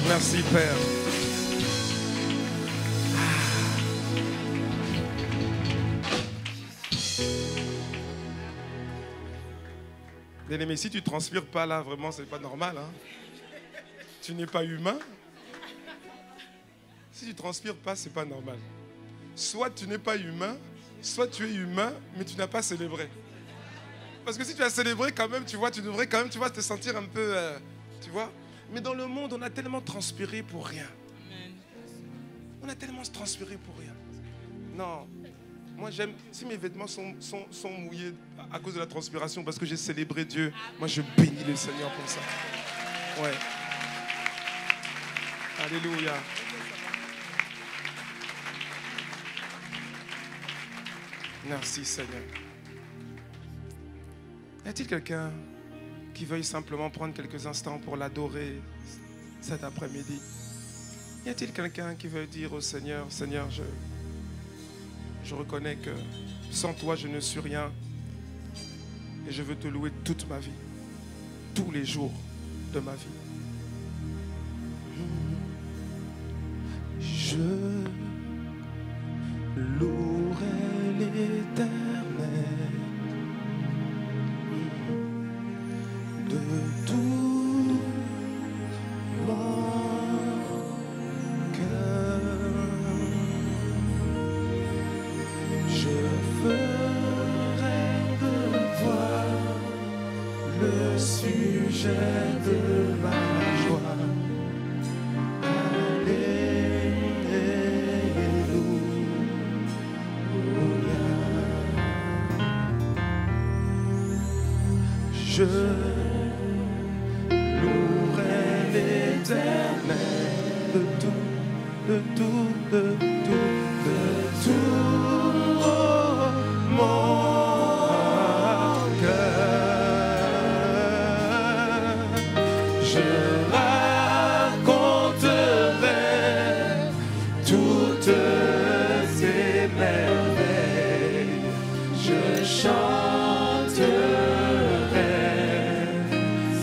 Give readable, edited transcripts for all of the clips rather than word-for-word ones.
Merci, Père. Bien-aimé, si tu ne transpires pas là, vraiment, c'est pas normal. Hein? Tu n'es pas humain. Si tu ne transpires pas, c'est pas normal. Soit tu n'es pas humain, soit tu es humain, mais tu n'as pas célébré. Parce que si tu as célébré quand même, tu vois, tu devrais quand même, tu vois, te sentir un peu, tu vois. Mais dans le monde, on a tellement transpiré pour rien. On a tellement transpiré pour rien. Non. Moi, j'aime, si mes vêtements sont mouillés à cause de la transpiration, parce que j'ai célébré Dieu, moi, je bénis le Seigneur pour ça. Ouais. Alléluia. Merci, Seigneur. Y a-t-il quelqu'un qui veuille simplement prendre quelques instants pour l'adorer cet après-midi? Y a-t-il quelqu'un qui veut dire au Seigneur, Seigneur, je reconnais que sans toi, je ne suis rien. Et je veux te louer toute ma vie, tous les jours de ma vie. Je louerai l'Éternel de tout mon cœur. Je ferai de toi le sujet de ma joie. Je louerai l'Éternel de tout mon cœur. Je raconterai toutes ses merveilles. Je chanterai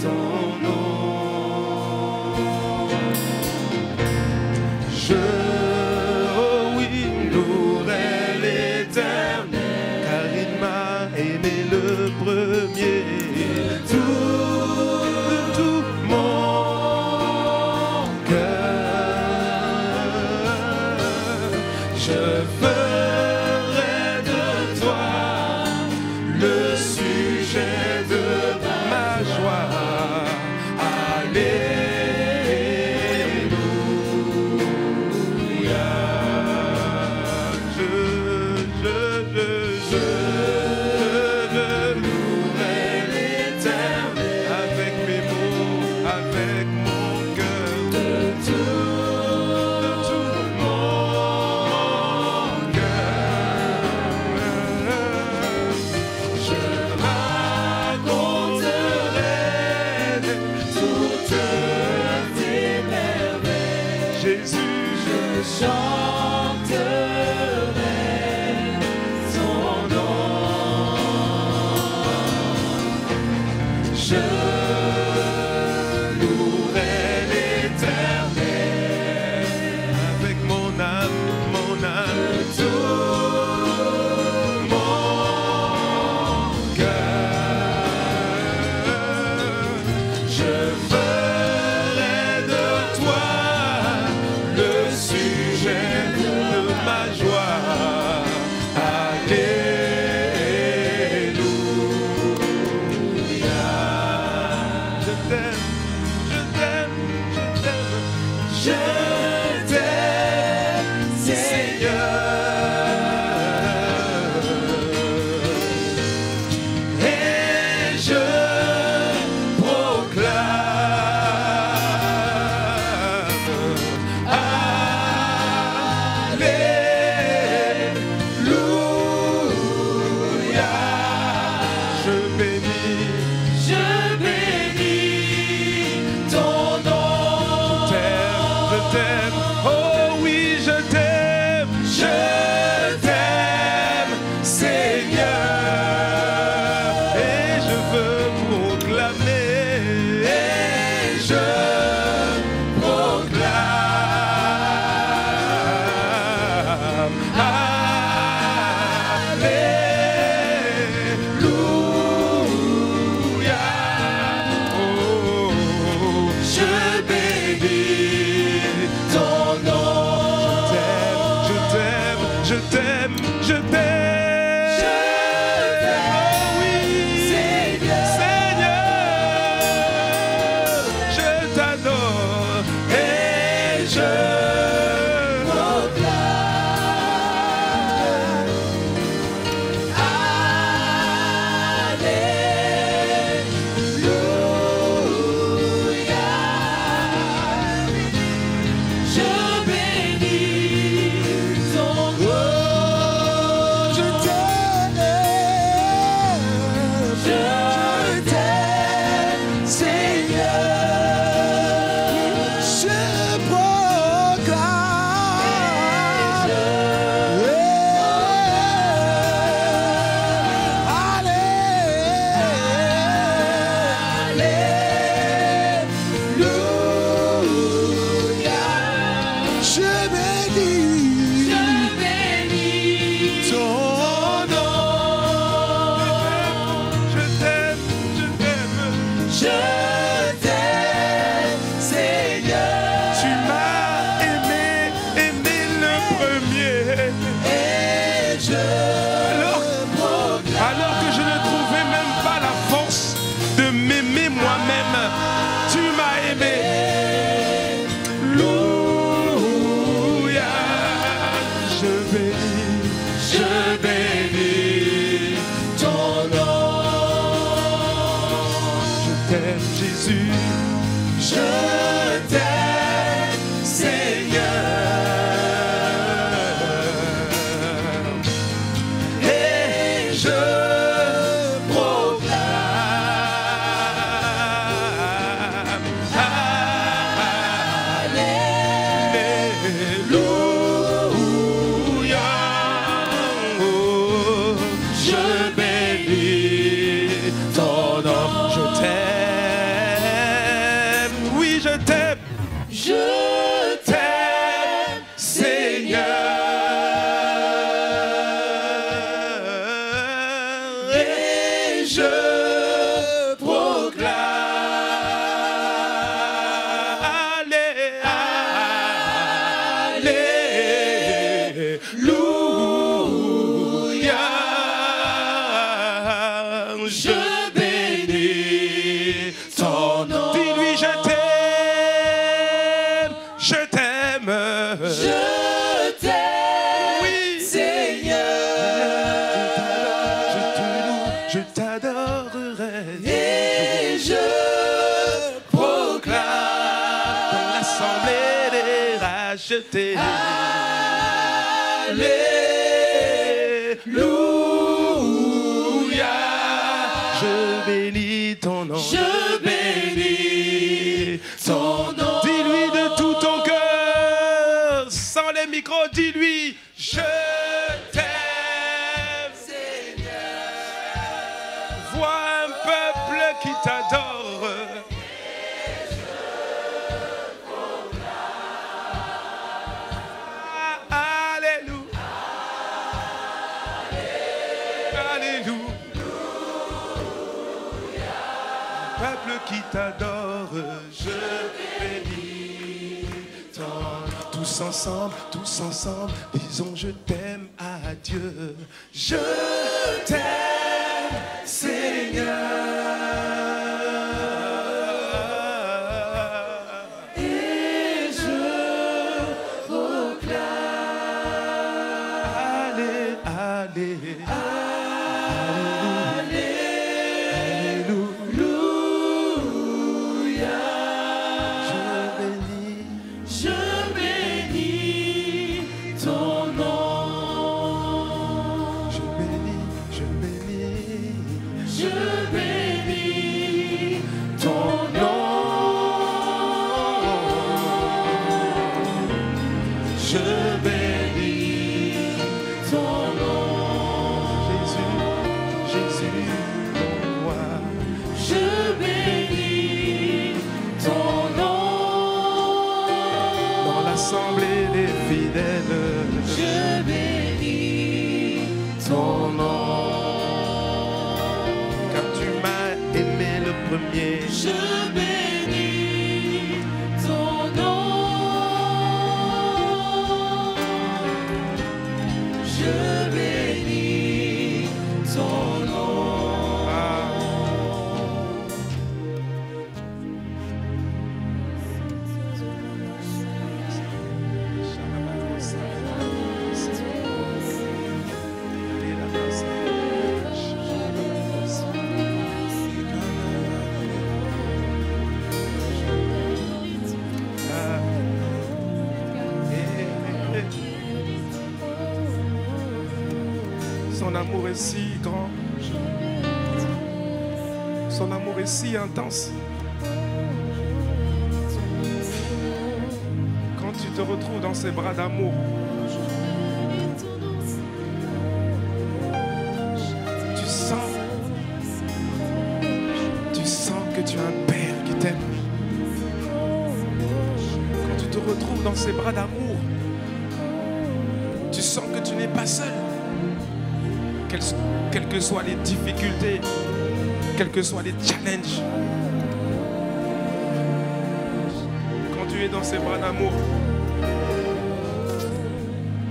son nom. Oh oui, louerai l'Éternel, car il m'a aimé le premier. De tout mon cœur, je ferai de toi le sujet de ma joie. Alléluia. Je louerai l'Éternel avec mes mots, avec mon cœur, de tout mon je t'aime. Je t'aime, Seigneur. Et je proclame. Alléluia. Je bénis ton nom. Dis-lui, je t'aime. Je t'aime. Je t'aime, oui. Seigneur. Je t'adorerai. Et je proclame dans l'assemblée des rachetés. Alléluia. Je bénis ton nom. Je bénis ton nom. Dis-lui de tout ton cœur, sans les micros, dis-lui, je t'aime, Seigneur. Vois un peuple qui t'adore. Alléluia. Alléluia. Peuple qui t'adore, je bénis ton nom. Tous ensemble, disons je t'aime à Dieu. Je t'aime, Seigneur. Et je proclame. Allez. L'assemblée des fidèles, je bénis ton nom. Car tu m'as aimé le premier, je bénis ton nom. Je bénis ton nom. Son amour est si grand, son amour est si intense. Quand tu te retrouves dans ses bras d'amour, tu sens que tu as un Père qui t'aime. Quand tu te retrouves dans ses bras d'amour, tu sens que tu n'es pas seul. Quelles que soient les difficultés, quels que soient les challenges, quand tu es dans ses bras d'amour,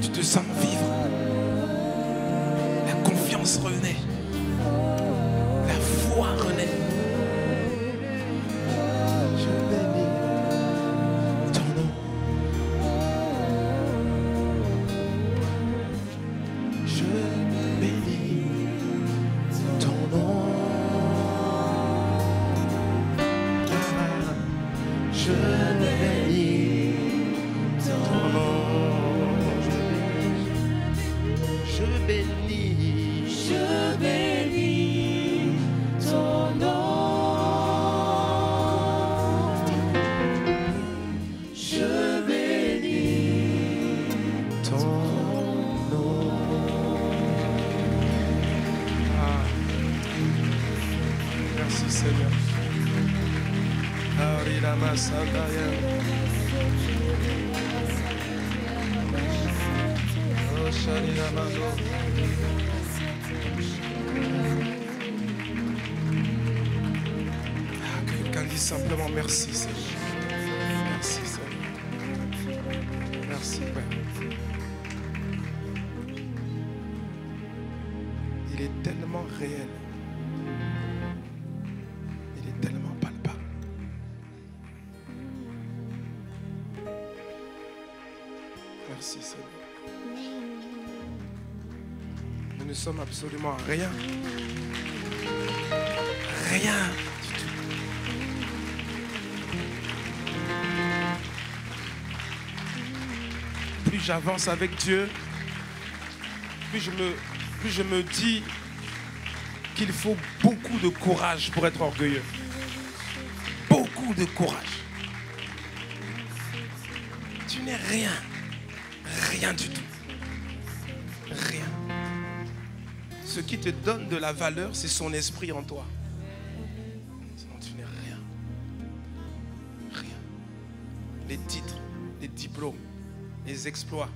tu te sens vivre. La confiance renaît, la foi renaît. Je bénis ton nom. Je Que quelqu'un dise simplement merci, Seigneur. Merci, Seigneur. Merci, Père. Il est tellement réel. Il est tellement palpable. Merci, Seigneur. Nous ne sommes absolument rien. Rien du tout. Plus j'avance avec Dieu, plus je me dis qu'il faut beaucoup de courage pour être orgueilleux. Beaucoup de courage. Tu n'es rien. Rien du tout. Rien. Ce qui te donne de la valeur, c'est son esprit en toi. Sinon, tu n'es rien. Rien. Les titres, les diplômes, les exploits,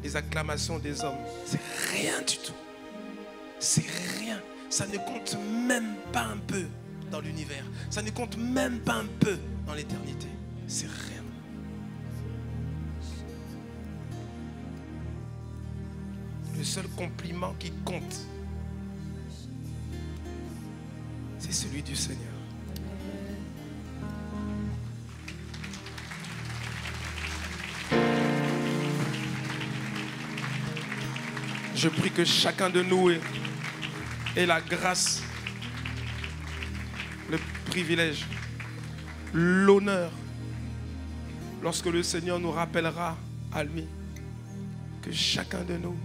les acclamations des hommes, c'est rien du tout. C'est rien. Ça ne compte même pas un peu dans l'univers. Ça ne compte même pas un peu dans l'éternité. C'est rien. Le seul compliment qui compte, c'est celui du Seigneur. Je prie que chacun de nous ait la grâce, le privilège, l'honneur, lorsque le Seigneur nous rappellera à lui, que chacun de nous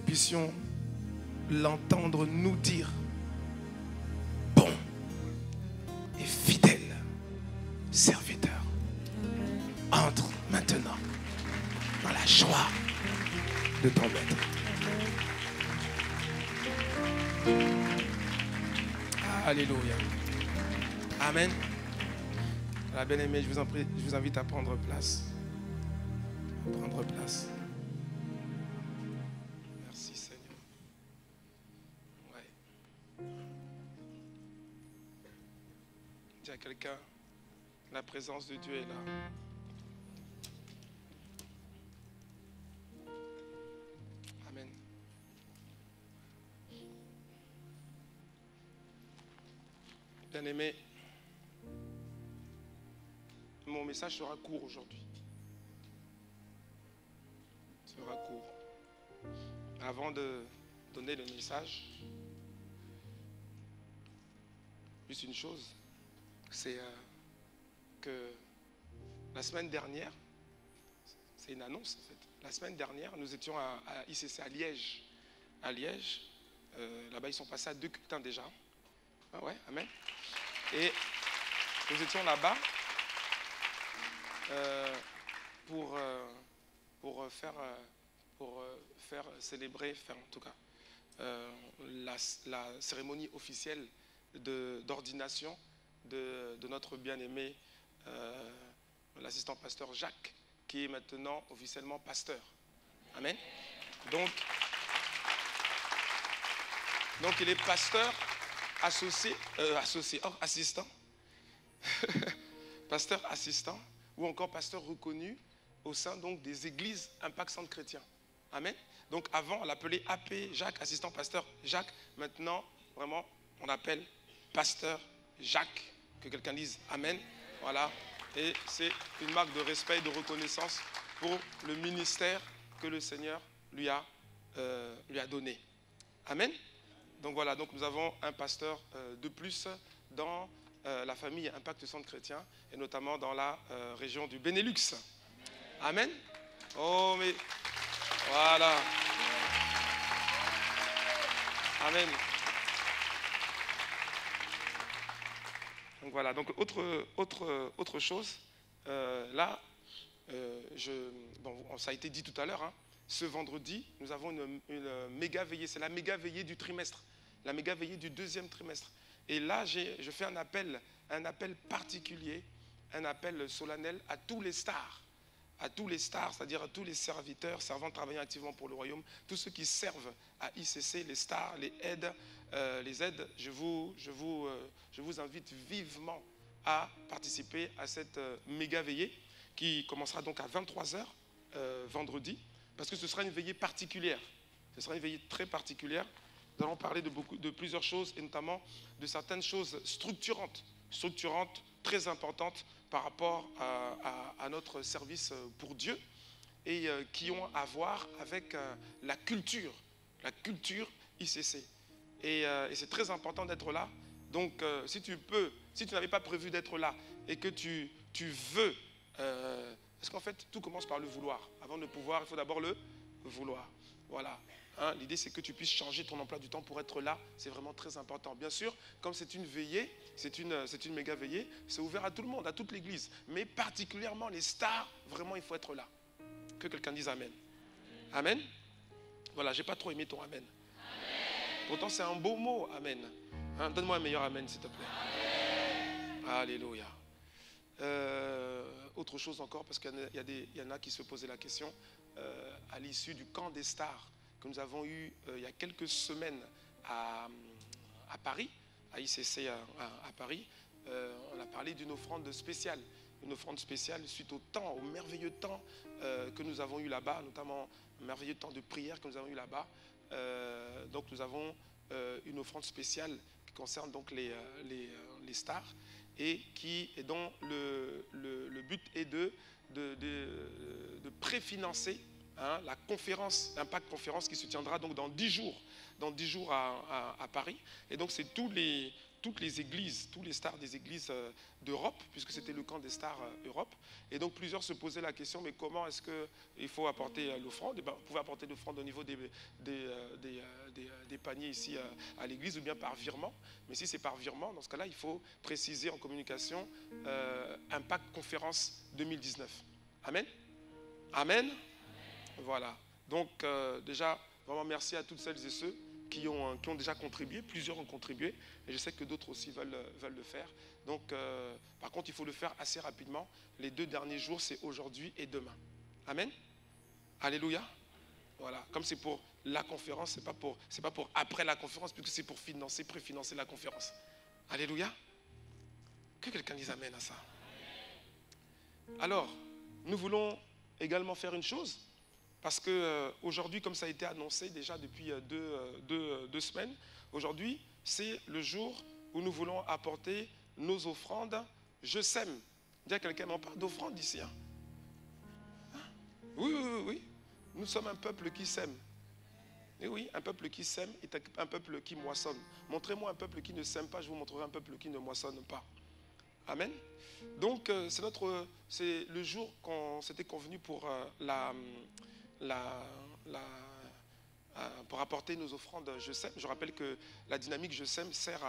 puissions l'entendre nous dire: bon et fidèle serviteur, entre maintenant dans la joie de ton maître. Alléluia. Amen. La bien-aimée, je vous invite à prendre place. Prendre place. Merci Seigneur. Ouais. Dis à quelqu'un, la présence de Dieu est là. Amen. Bien-aimé, mon message sera court aujourd'hui. Sera court. Avant de donner le message, juste une chose, c'est que la semaine dernière, c'est une annonce en fait. La semaine dernière, nous étions à ICC à Liège. À Liège, là-bas ils sont passés à 2 cultins déjà. Ah ouais, amen. Et nous étions là-bas pour faire célébrer, en tout cas, la cérémonie officielle d'ordination de notre bien-aimé, l'assistant pasteur Jacques, qui est maintenant officiellement pasteur. Amen. Donc il est pasteur assistant, pasteur assistant, ou encore pasteur reconnu au sein donc des églises Impact Centre Chrétien. Amen. Donc avant, on l'appelait AP Jacques, assistant pasteur Jacques. Maintenant, vraiment, on appelle pasteur Jacques. Que quelqu'un dise Amen. Voilà. Et c'est une marque de respect et de reconnaissance pour le ministère que le Seigneur lui a donné. Amen. Donc voilà, donc nous avons un pasteur de plus dans la famille Impact Centre Chrétien et notamment dans la région du Benelux. Amen. Oh mais voilà. Amen. Donc voilà, donc autre chose. Là, ça a été dit tout à l'heure, hein, ce vendredi, nous avons une méga veillée. C'est la méga veillée du trimestre. La méga veillée du 2e trimestre. Et là, je fais un appel particulier, un appel solennel à tous les stars. À tous les stars, c'est-à-dire à tous les serviteurs, servants travaillant activement pour le royaume, tous ceux qui servent à ICC, les stars, les aides, je vous invite vivement à participer à cette méga veillée qui commencera donc à 23h vendredi, parce que ce sera une veillée particulière. Ce sera une veillée très particulière. Nous allons parler de plusieurs choses, et notamment de certaines choses structurantes, très importantes par rapport à notre service pour Dieu, et qui ont à voir avec la culture ICC. Et c'est très important d'être là. Donc si tu n'avais pas prévu d'être là et que tu veux, parce qu'en fait tout commence par le vouloir. Avant de pouvoir, il faut d'abord le vouloir. Voilà. Hein, l'idée c'est que tu puisses changer ton emploi du temps pour être là. C'est vraiment très important. Bien sûr, comme c'est une veillée, c'est une méga veillée, c'est ouvert à tout le monde, à toute l'église. Mais particulièrement les stars, vraiment il faut être là. Que quelqu'un dise Amen. Amen. Voilà, j'ai pas trop aimé ton Amen. Pourtant, c'est un beau mot, Amen. Hein, donne-moi un meilleur Amen, s'il te plaît. Amen. Alléluia. Autre chose encore, parce qu'il y en a qui se posaient la question, à l'issue du camp des stars que nous avons eu il y a quelques semaines à Paris, à ICC à Paris, on a parlé d'une offrande spéciale. Une offrande spéciale suite au merveilleux temps que nous avons eu là-bas, notamment un merveilleux temps de prière que nous avons eu là-bas. Donc nous avons une offrande spéciale qui concerne donc les stars et dont le but est de préfinancer la conférence, l'Impact Conférence qui se tiendra donc dans 10 jours à Paris. Et donc c'est toutes les églises, tous les stars des églises d'Europe, puisque c'était le camp des stars Europe. Et donc plusieurs se posaient la question, mais comment est-ce qu'il faut apporter l'offrande? Vous pouvez apporter l'offrande au niveau des paniers ici à l'église, ou bien par virement. Mais si c'est par virement, dans ce cas-là, il faut préciser en communication Impact Conférence 2019. Amen. Amen. Voilà. Donc déjà, vraiment merci à toutes celles et ceux qui ont déjà contribué. Plusieurs ont contribué et je sais que d'autres aussi veulent le faire. Donc par contre, il faut le faire assez rapidement. Les 2 derniers jours, c'est aujourd'hui et demain. Amen. Alléluia. Voilà. Comme c'est pour la conférence, c'est pas pour après la conférence, puisque c'est pour préfinancer la conférence. Alléluia. Que quelqu'un dise Amen à ça. Alors, nous voulons également faire une chose. Parce qu'aujourd'hui, comme ça a été annoncé déjà depuis deux semaines, aujourd'hui, c'est le jour où nous voulons apporter nos offrandes. Je sème. Dis à quelqu'un, mais on parle d'offrande ici. Hein? Oui. Nous sommes un peuple qui sème. Et oui, un peuple qui sème est un peuple qui moissonne. Montrez-moi un peuple qui ne sème pas, je vous montrerai un peuple qui ne moissonne pas. Amen. Donc, c'est le jour qu'on s'était convenu pour pour apporter nos offrandes Je sème. Je rappelle que la dynamique Je sème sert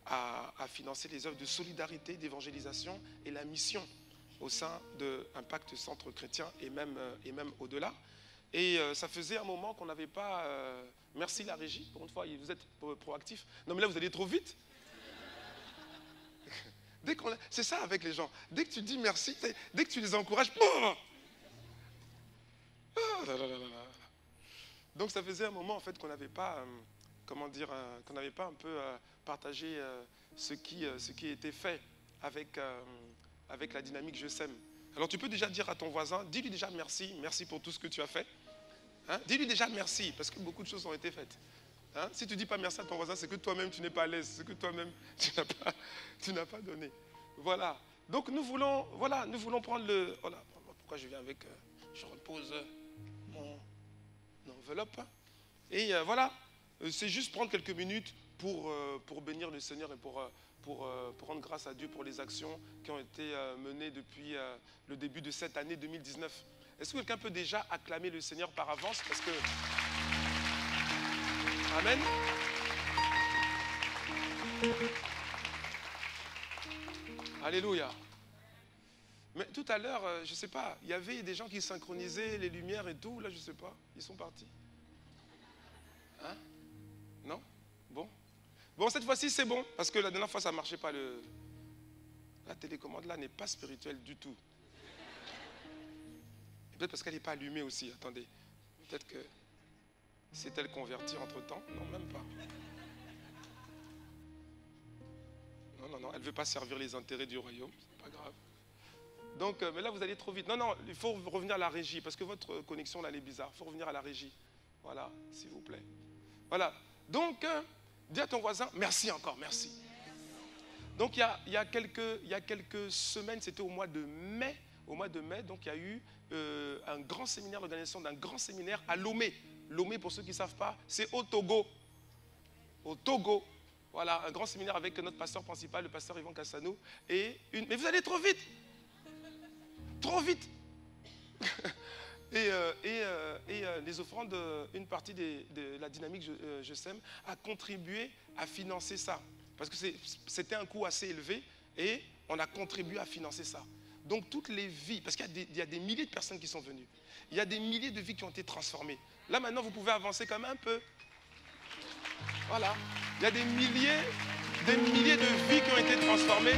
à financer les œuvres de solidarité, d'évangélisation et la mission au sein de Impact Centre Chrétien et même au-delà. Et ça faisait un moment qu'on n'avait pas... merci la régie, pour une fois, vous êtes proactifs. Non mais là, vous allez trop vite. C'est ça avec les gens. Dès que tu dis merci, dès que tu les encourages... Donc ça faisait un moment en fait qu'on n'avait pas, qu'on n'avait pas un peu partagé ce qui était fait avec la dynamique Je sème. Alors tu peux déjà dire à ton voisin, dis-lui déjà merci pour tout ce que tu as fait. Hein? Dis-lui déjà merci, parce que beaucoup de choses ont été faites. Hein? Si tu ne dis pas merci à ton voisin, c'est que toi-même tu n'es pas à l'aise, c'est que toi-même tu n'as pas donné. Voilà. Donc nous voulons prendre le... Voilà. Pourquoi je viens avec... je repose mon enveloppe. Et voilà. C'est juste prendre quelques minutes pour bénir le Seigneur et pour rendre grâce à Dieu pour les actions qui ont été menées depuis le début de cette année 2019. Est-ce que quelqu'un peut déjà acclamer le Seigneur par avance? Parce que... Amen. Alléluia. Mais tout à l'heure, je ne sais pas, il y avait des gens qui synchronisaient les lumières et tout. Là, je ne sais pas. Ils sont partis. Hein? Non? Bon. Bon, cette fois-ci, c'est bon, parce que la dernière fois, ça ne marchait pas. La télécommande, là, n'est pas spirituelle du tout. Peut-être parce qu'elle n'est pas allumée aussi. Attendez. Peut-être que s'est-elle convertie entre-temps? Non, même pas. Non, elle ne veut pas servir les intérêts du royaume. C'est pas grave. Donc, mais là, vous allez trop vite. Non, il faut revenir à la régie, parce que votre connexion, là, elle est bizarre. Il faut revenir à la régie. Voilà, s'il vous plaît. Voilà. Donc, dis à ton voisin, merci encore, merci. Donc, il y a quelques semaines, c'était au mois de mai. Au mois de mai, donc, il y a eu un grand séminaire, l'organisation d'un grand séminaire à Lomé. Lomé, pour ceux qui ne savent pas, c'est au Togo. Au Togo. Voilà, un grand séminaire avec notre pasteur principal, le pasteur Yvan Kassanou. Mais vous allez trop vite. Trop vite. Et les offrandes, une partie de la dynamique Je sème a contribué à financer ça. Parce que c'était un coût assez élevé et on a contribué à financer ça. Donc toutes les vies, parce qu'il y a des milliers de personnes qui sont venues. Il y a des milliers de vies qui ont été transformées. Là maintenant, vous pouvez avancer quand même un peu. Voilà. Il y a des milliers de vies qui ont été transformées.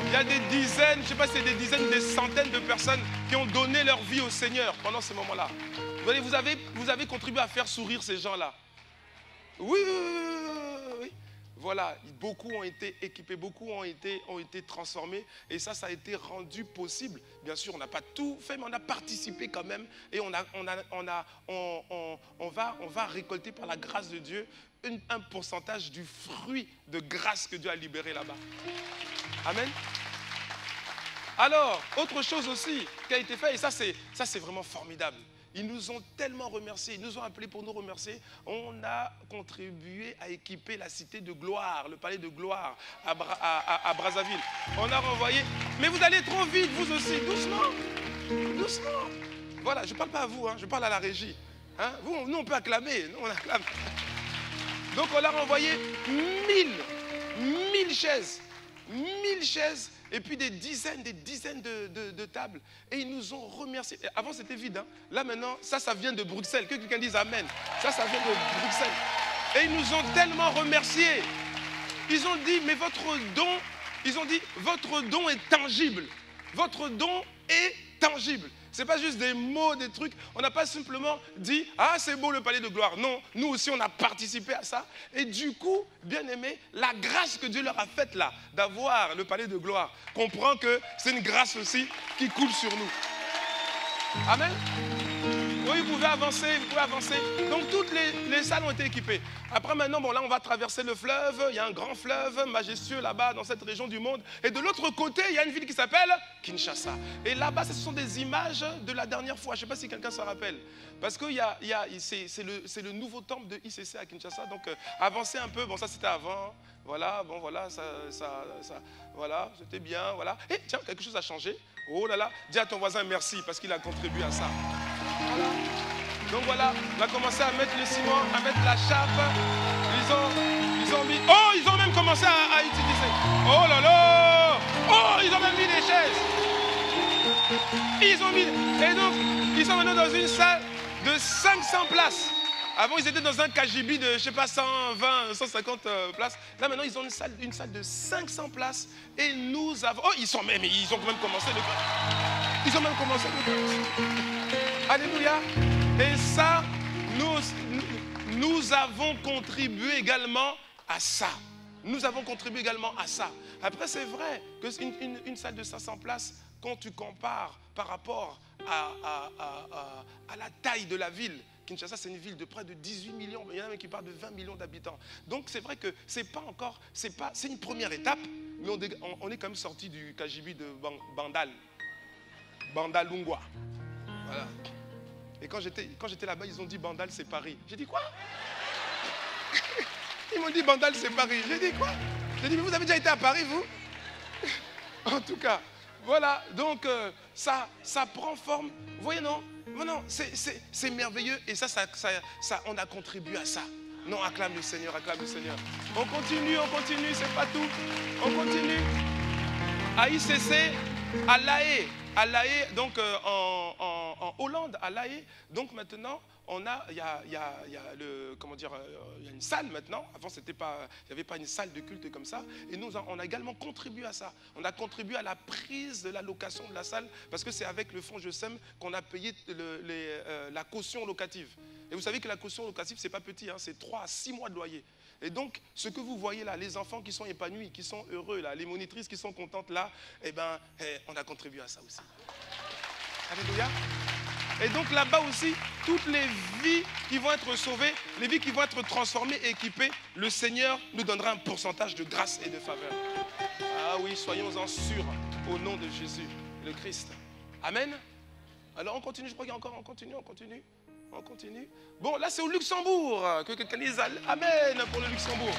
Il y a des dizaines, je ne sais pas si c'est des dizaines, des centaines de personnes qui ont donné leur vie au Seigneur pendant ce moment-là. Vous avez contribué à faire sourire ces gens-là. Oui. Voilà, beaucoup ont été équipés, beaucoup ont été transformés. Et ça a été rendu possible. Bien sûr, on n'a pas tout fait, mais on a participé quand même. Et on va récolter par la grâce de Dieu un pourcentage du fruit de grâce que Dieu a libéré là-bas. Amen. Alors, autre chose aussi qui a été fait, et ça c'est vraiment formidable. Ils nous ont tellement remerciés, ils nous ont appelés pour nous remercier. On a contribué à équiper la cité de gloire, le palais de gloire à Brazzaville. On a renvoyé, mais vous allez trop vite, vous aussi, doucement. Voilà, je ne parle pas à vous, hein, je parle à la régie. Hein, nous, on peut acclamer, nous, on acclame. Donc, on a renvoyé 1000 chaises. 1000 chaises et puis des dizaines de tables. Et ils nous ont remerciés. Et avant, c'était vide. Hein. Là, maintenant, ça vient de Bruxelles. Que quelqu'un dise Amen. Ça vient de Bruxelles. Et ils nous ont tellement remerciés. Ils ont dit, mais votre don est tangible. Votre don est tangible. Ce n'est pas juste des mots, des trucs. On n'a pas simplement dit, ah, c'est beau le palais de gloire. Non, nous aussi, on a participé à ça. Et du coup, bien aimé, la grâce que Dieu leur a faite là, d'avoir le palais de gloire, comprend que c'est une grâce aussi qui coule sur nous. Amen. Oui, vous pouvez avancer. Donc, toutes les salles ont été équipées. Après, maintenant, bon, là, on va traverser le fleuve. Il y a un grand fleuve majestueux là-bas, dans cette région du monde. Et de l'autre côté, il y a une ville qui s'appelle Kinshasa. Et là-bas, ce sont des images de la dernière fois. Je ne sais pas si quelqu'un s'en rappelle. Parce que c'est le nouveau temple de ICC à Kinshasa. Donc, avancez un peu. Bon, ça, c'était avant. Voilà, bon, voilà, voilà, c'était bien, voilà. Et tiens, quelque chose a changé. Oh là là, dis à ton voisin merci parce qu'il a contribué à ça. Voilà. Donc voilà, on a commencé à mettre le ciment, à mettre la chape. Ils ont mis... Oh, ils ont même commencé à utiliser. Oh là là. Oh, ils ont même mis des chaises. Et donc, ils sont maintenant dans une salle de 500 places. Avant, ils étaient dans un KGB de, je ne sais pas, 120, 150 places. Là, maintenant, ils ont une salle de 500 places. Et nous avons... Oh, ils ont même commencé le culte. Ils ont même commencé le culte. Alléluia. Et ça, nous avons contribué également à ça. Nous avons contribué également à ça. Après, c'est vrai qu'une salle de 500 places, quand tu compares par rapport à la taille de la ville, Kinshasa, c'est une ville de près de 18 millions. Il y en a même qui parlent de 20 millions d'habitants. Donc, c'est vrai que c'est une première étape, mais on est quand même sorti du KGB de Bandalungwa. Voilà. Et quand j'étais là-bas, ils ont dit Bandal, c'est Paris. J'ai dit quoi? Ils m'ont dit Bandal, c'est Paris. J'ai dit quoi? J'ai dit, mais vous avez déjà été à Paris, vous? En tout cas, voilà. Donc, ça prend forme. Vous voyez, non? Non, c'est merveilleux. Et ça, on a contribué à ça. Non, acclame le Seigneur, acclame le Seigneur. On continue, c'est pas tout. On continue. À ICC, à La Haye, donc en Hollande, à La Haye. Donc maintenant, comment dire, il y a une salle maintenant. Avant, il n'y avait pas une salle de culte comme ça. Et nous, on a également contribué à ça. On a contribué à la prise de la location de la salle parce que c'est avec le fonds Je Sème qu'on a payé la caution locative. Et vous savez que la caution locative, ce n'est pas petit, hein, c'est 3 à 6 mois de loyer. Et donc, ce que vous voyez là, les enfants qui sont épanouis, qui sont heureux là, les monitrices qui sont contentes là, on a contribué à ça aussi. Alléluia. Et donc là-bas aussi, toutes les vies qui vont être sauvées, les vies qui vont être transformées et équipées, le Seigneur nous donnera un pourcentage de grâce et de faveur. Ah oui, soyons-en sûrs au nom de Jésus, le Christ. Amen. Alors on continue, je crois qu'il y a encore, on continue. Bon, là c'est au Luxembourg, que quelqu'un dise Amen pour le Luxembourg.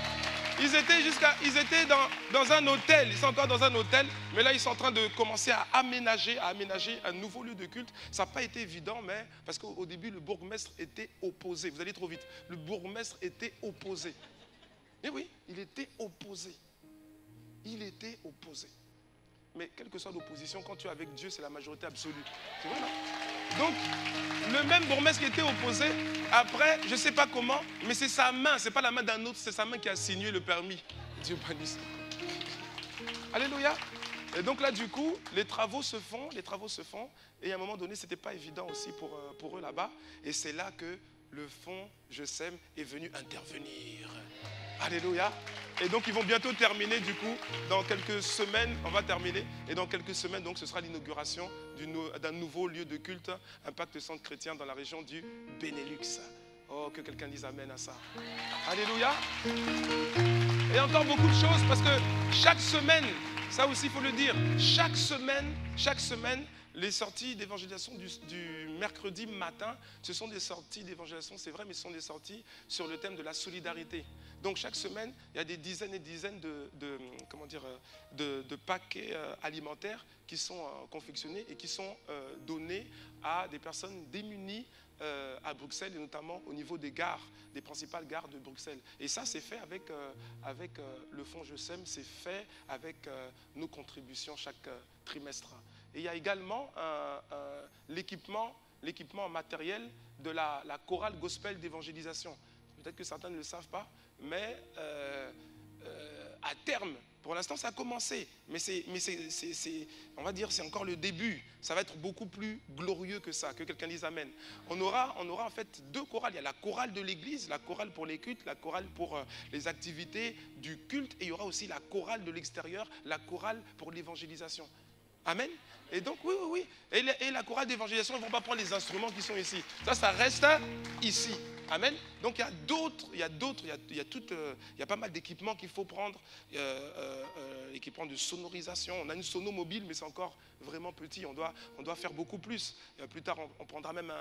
Ils étaient dans un hôtel, ils sont encore dans un hôtel, mais là ils sont en train de commencer à aménager un nouveau lieu de culte. Ça n'a pas été évident, mais parce qu'au début le bourgmestre était opposé. Vous allez trop vite. Le bourgmestre était opposé. Et oui, il était opposé. Mais quelle que soit l'opposition, quand tu es avec Dieu, c'est la majorité absolue. Tu vois, non? Donc, le même bourgmestre qui était opposé, après, je ne sais pas comment, mais c'est sa main, ce n'est pas la main d'un autre, c'est sa main qui a signé le permis. Dieu bénisse. Alléluia. Et donc là, du coup, les travaux se font, et à un moment donné, ce n'était pas évident aussi pour eux là-bas. Et c'est là que le fonds Je Sème est venu intervenir. Alléluia. Et donc ils vont bientôt terminer du coup. Dans quelques semaines, on va terminer. Et dans quelques semaines, donc, ce sera l'inauguration d'un nouveau lieu de culte, Impact Centre Chrétien dans la région du Benelux. Oh, que quelqu'un dise Amen à ça. Alléluia. Et encore beaucoup de choses parce que chaque semaine, ça aussi il faut le dire, chaque semaine, les sorties d'évangélisation du mercredi matin, ce sont des sorties d'évangélisation, c'est vrai, mais ce sont des sorties sur le thème de la solidarité. Donc chaque semaine, il y a des dizaines et dizaines de paquets alimentaires qui sont confectionnés et qui sont donnés à des personnes démunies à Bruxelles et notamment au niveau des gares, des principales gares de Bruxelles. Et ça, c'est fait avec le fonds Je Sème, c'est fait avec nos contributions chaque trimestre. Et il y a également l'équipement matériel de la chorale gospel d'évangélisation. Peut-être que certains ne le savent pas, mais à terme, pour l'instant ça a commencé, mais on va dire c'est encore le début. Ça va être beaucoup plus glorieux que ça, que quelqu'un dise Amen. On aura en fait 2 chorales. Il y a la chorale de l'église, la chorale pour les cultes, la chorale pour les activités du culte, et il y aura aussi la chorale de l'extérieur, la chorale pour l'évangélisation. Amen. Et donc, oui. Et la chorale d'évangélisation, ils ne vont pas prendre les instruments qui sont ici. Ça reste ici. Amen. Donc, il y a pas mal d'équipements qu'il faut prendre. L'équipement de sonorisation. On a une sono mobile, mais c'est encore vraiment petit. On doit faire beaucoup plus. Plus tard, on prendra même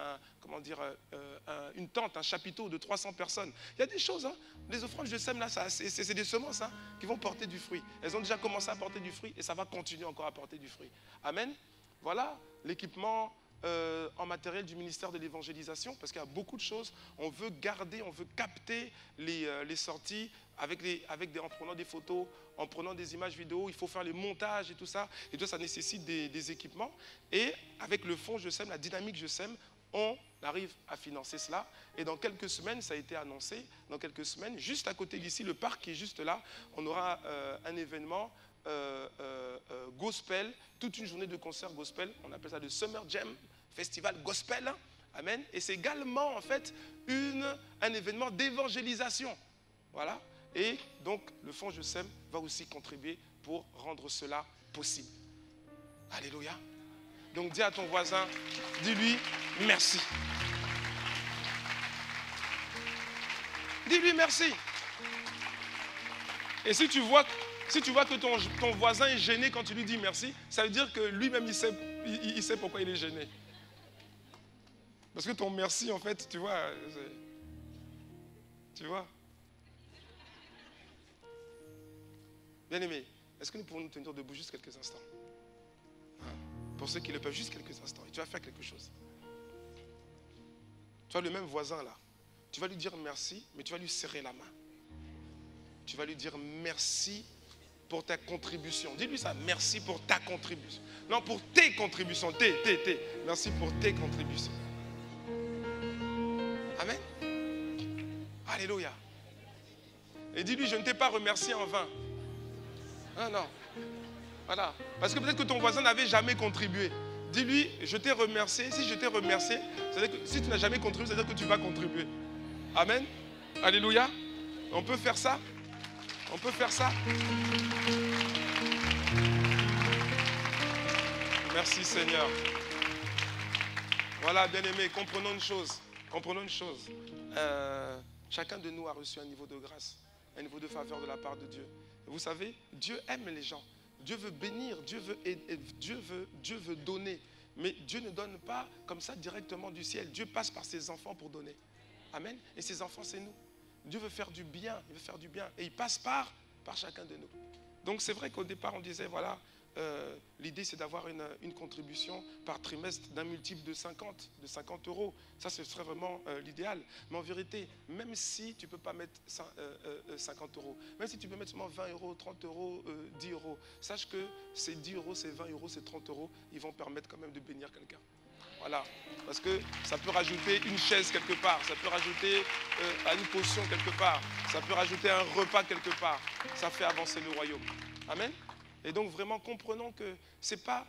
une tente, un chapiteau de 300 personnes. Il y a des choses, hein. Les offrandes Je Sème, là, c'est des semences, hein, qui vont porter du fruit. Elles ont déjà commencé à porter du fruit et ça va continuer encore à porter du fruit. Amen. Voilà l'équipement en matériel du ministère de l'évangélisation, parce qu'il y a beaucoup de choses. On veut garder, on veut capter les sorties en prenant des photos, en prenant des images vidéo. Il faut faire les montages et tout ça. Et tout ça nécessite des équipements. Et avec le fonds Je Sème, la dynamique Je Sème, on arrive à financer cela. Et dans quelques semaines, ça a été annoncé, dans quelques semaines, juste à côté d'ici, le parc qui est juste là, on aura un événement gospel, toute une journée de concert gospel. On appelle ça le Summer Jam Festival Gospel. Amen. Et c'est également en fait un événement d'évangélisation. Voilà. Et donc le fonds Je Sème va aussi contribuer pour rendre cela possible. Alléluia. Donc dis à ton voisin, dis-lui merci. Dis-lui merci. Et si tu vois que ton voisin est gêné quand tu lui dis merci, ça veut dire que lui-même il sait pourquoi il est gêné. Parce que ton merci, en fait, tu vois. Bien-aimé, est-ce que nous pouvons nous tenir debout juste quelques instants? Pour ceux qui le peuvent, juste quelques instants. Et tu vas faire quelque chose. Tu as le même voisin là. Tu vas lui dire merci, mais tu vas lui serrer la main. Tu vas lui dire merci pour ta contribution. Dis-lui ça, merci pour ta contribution. Non, pour tes contributions. Merci pour tes contributions. Alléluia. Et dis-lui, je ne t'ai pas remercié en vain. Ah non. Voilà. Parce que peut-être que ton voisin n'avait jamais contribué. Dis-lui, je t'ai remercié. Si je t'ai remercié, c'est-à-dire que si tu n'as jamais contribué, c'est-à-dire que tu vas contribuer. Amen. Alléluia. On peut faire ça. On peut faire ça. Merci Seigneur. Voilà, bien-aimés, comprenons une chose. Comprenons une chose. Chacun de nous a reçu un niveau de grâce, un niveau de faveur de la part de Dieu. Et vous savez, Dieu aime les gens. Dieu veut bénir, Dieu veut donner. Mais Dieu ne donne pas comme ça directement du ciel. Dieu passe par ses enfants pour donner. Amen. Et ses enfants, c'est nous. Dieu veut faire du bien, il veut faire du bien. Et il passe par chacun de nous. Donc c'est vrai qu'au départ, on disait, voilà, l'idée c'est d'avoir une contribution par trimestre d'un multiple de 50 euros. Ça, ce serait vraiment l'idéal. Mais en vérité, même si tu ne peux pas mettre 50 euros, même si tu peux mettre seulement 20 euros, 30 euros, 10 euros, sache que ces 10 euros, ces 20 euros, ces 30 euros, ils vont permettre quand même de bénir quelqu'un. Voilà, parce que ça peut rajouter une chaise quelque part, ça peut rajouter une potion quelque part, ça peut rajouter un repas quelque part. Ça fait avancer le royaume. Amen. Et donc vraiment comprenons que ce n'est pas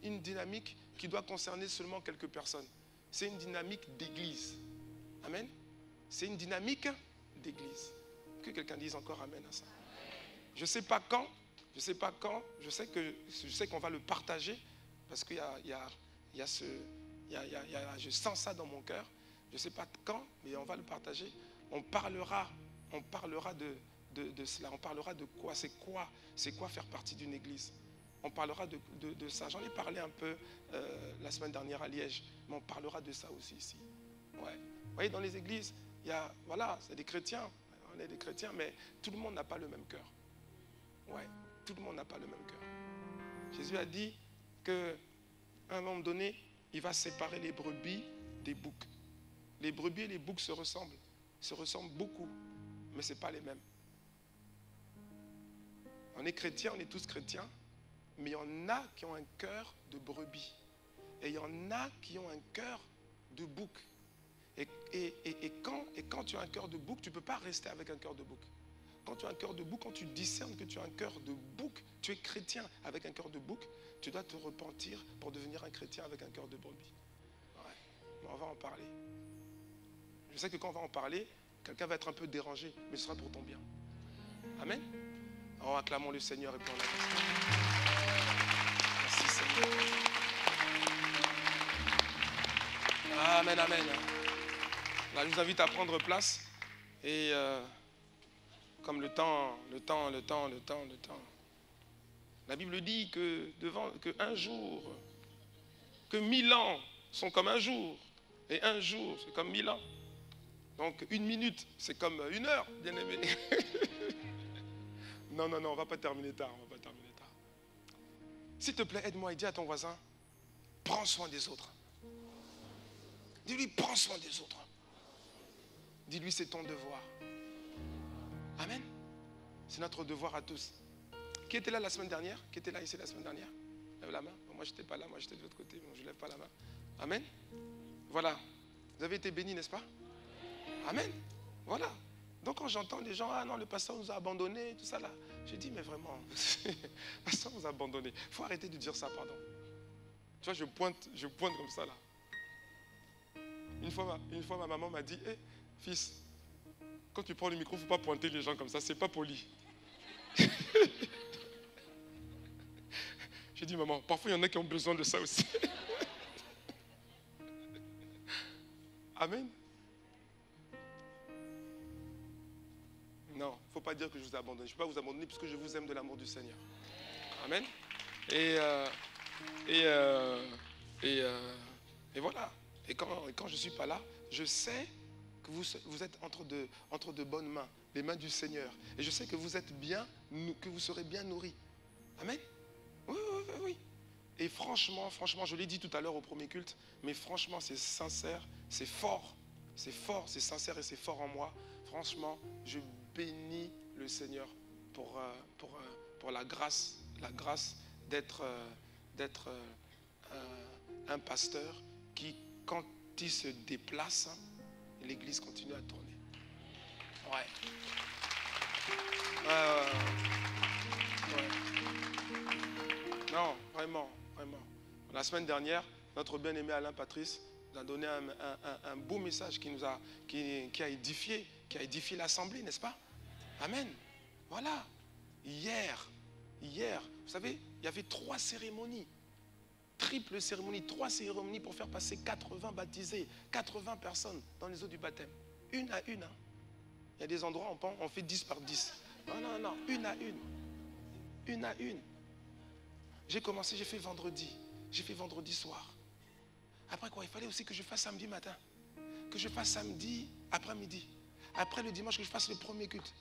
une dynamique qui doit concerner seulement quelques personnes. C'est une dynamique d'église. Amen. C'est une dynamique d'église. Que quelqu'un dise encore amen à ça. Je ne sais pas quand, je sais qu'on va le partager parce qu'il je sens ça dans mon cœur. Je ne sais pas quand, mais on va le partager. On parlera de cela. On parlera de quoi. C'est quoi faire partie d'une église. On parlera de ça. J'en ai parlé un peu la semaine dernière à Liège, mais on parlera de ça aussi ici. Ouais. Vous voyez, dans les églises, c'est des chrétiens. On est des chrétiens, mais tout le monde n'a pas le même cœur. Ouais, tout le monde n'a pas le même cœur. Jésus a dit qu'à un moment donné, il va séparer les brebis des boucs. Les brebis et les boucs se ressemblent beaucoup, mais ce n'est pas les mêmes. On est chrétiens, on est tous chrétiens, mais il y en a qui ont un cœur de brebis. Et il y en a qui ont un cœur de bouc. Et quand tu as un cœur de bouc, tu ne peux pas rester avec un cœur de bouc. Quand tu as un cœur de bouc, quand tu discernes que tu as un cœur de bouc, tu es chrétien avec un cœur de bouc, tu dois te repentir pour devenir un chrétien avec un cœur de brebis. Ouais. Mais on va en parler. Je sais que quand on va en parler, quelqu'un va être un peu dérangé, mais ce sera pour ton bien. Amen. Alors acclamons le Seigneur et puis on avance. Merci Seigneur. Amen, amen. Là, je vous invite à prendre place et comme le temps. La Bible dit que un jour, que 1000 ans sont comme un jour, et un jour c'est comme 1000 ans. Donc une minute c'est comme une heure, bien aimé. Non, on ne va pas terminer tard, S'il te plaît, aide-moi et dis à ton voisin, prends soin des autres. Dis-lui, prends soin des autres. Dis-lui, c'est ton devoir. Amen. C'est notre devoir à tous. Qui était là la semaine dernière? Qui était là ici la semaine dernière? Lève la main. Moi, je n'étais pas là. Moi, j'étais de l'autre côté. Bon, je ne lève pas la main. Amen. Voilà. Vous avez été bénis, n'est-ce pas? Amen. Voilà. Donc, quand j'entends des gens, ah non, le pasteur nous a abandonnés, tout ça là, je dis, mais vraiment, le pasteur nous a abandonnés. Il faut arrêter de dire ça, pardon. Tu vois, je pointe comme ça là. Une fois, ma maman m'a dit, hé, fils, quand tu prends le micro, il ne faut pas pointer les gens comme ça, c'est pas poli. J'ai dit, maman, parfois il y en a qui ont besoin de ça aussi. Amen. Non, il ne faut pas dire que je vous ai abandonné. Je ne peux pas vous abandonner parce que je vous aime de l'amour du Seigneur. Amen. Et voilà. Et quand je ne suis pas là, je sais que vous êtes entre de bonnes mains, les mains du Seigneur. Et je sais que vous êtes bien, que vous serez bien nourris. Amen. Oui. Et franchement, je l'ai dit tout à l'heure au premier culte, mais franchement, c'est sincère, c'est fort, c'est sincère et c'est fort en moi. Franchement, je bénis le Seigneur pour la grâce d'être un pasteur qui, quand il se déplace, l'église continue à tourner. Ouais. Ouais. Non, vraiment, vraiment. La semaine dernière, notre bien-aimé Alain Patrice nous a donné un beau message qui a édifié l'Assemblée, n'est-ce pas? Amen. Voilà. Hier, vous savez, il y avait 3 cérémonies. Triple cérémonie, 3 cérémonies pour faire passer 80 baptisés, 80 personnes dans les eaux du baptême. Une à une. Hein. Il y a des endroits où on fait 10 par 10. Non, une à une. Une à une. J'ai commencé, j'ai fait vendredi soir. Après quoi, il fallait aussi que je fasse samedi matin. Que je fasse samedi après-midi. Après le dimanche, que je fasse le premier culte.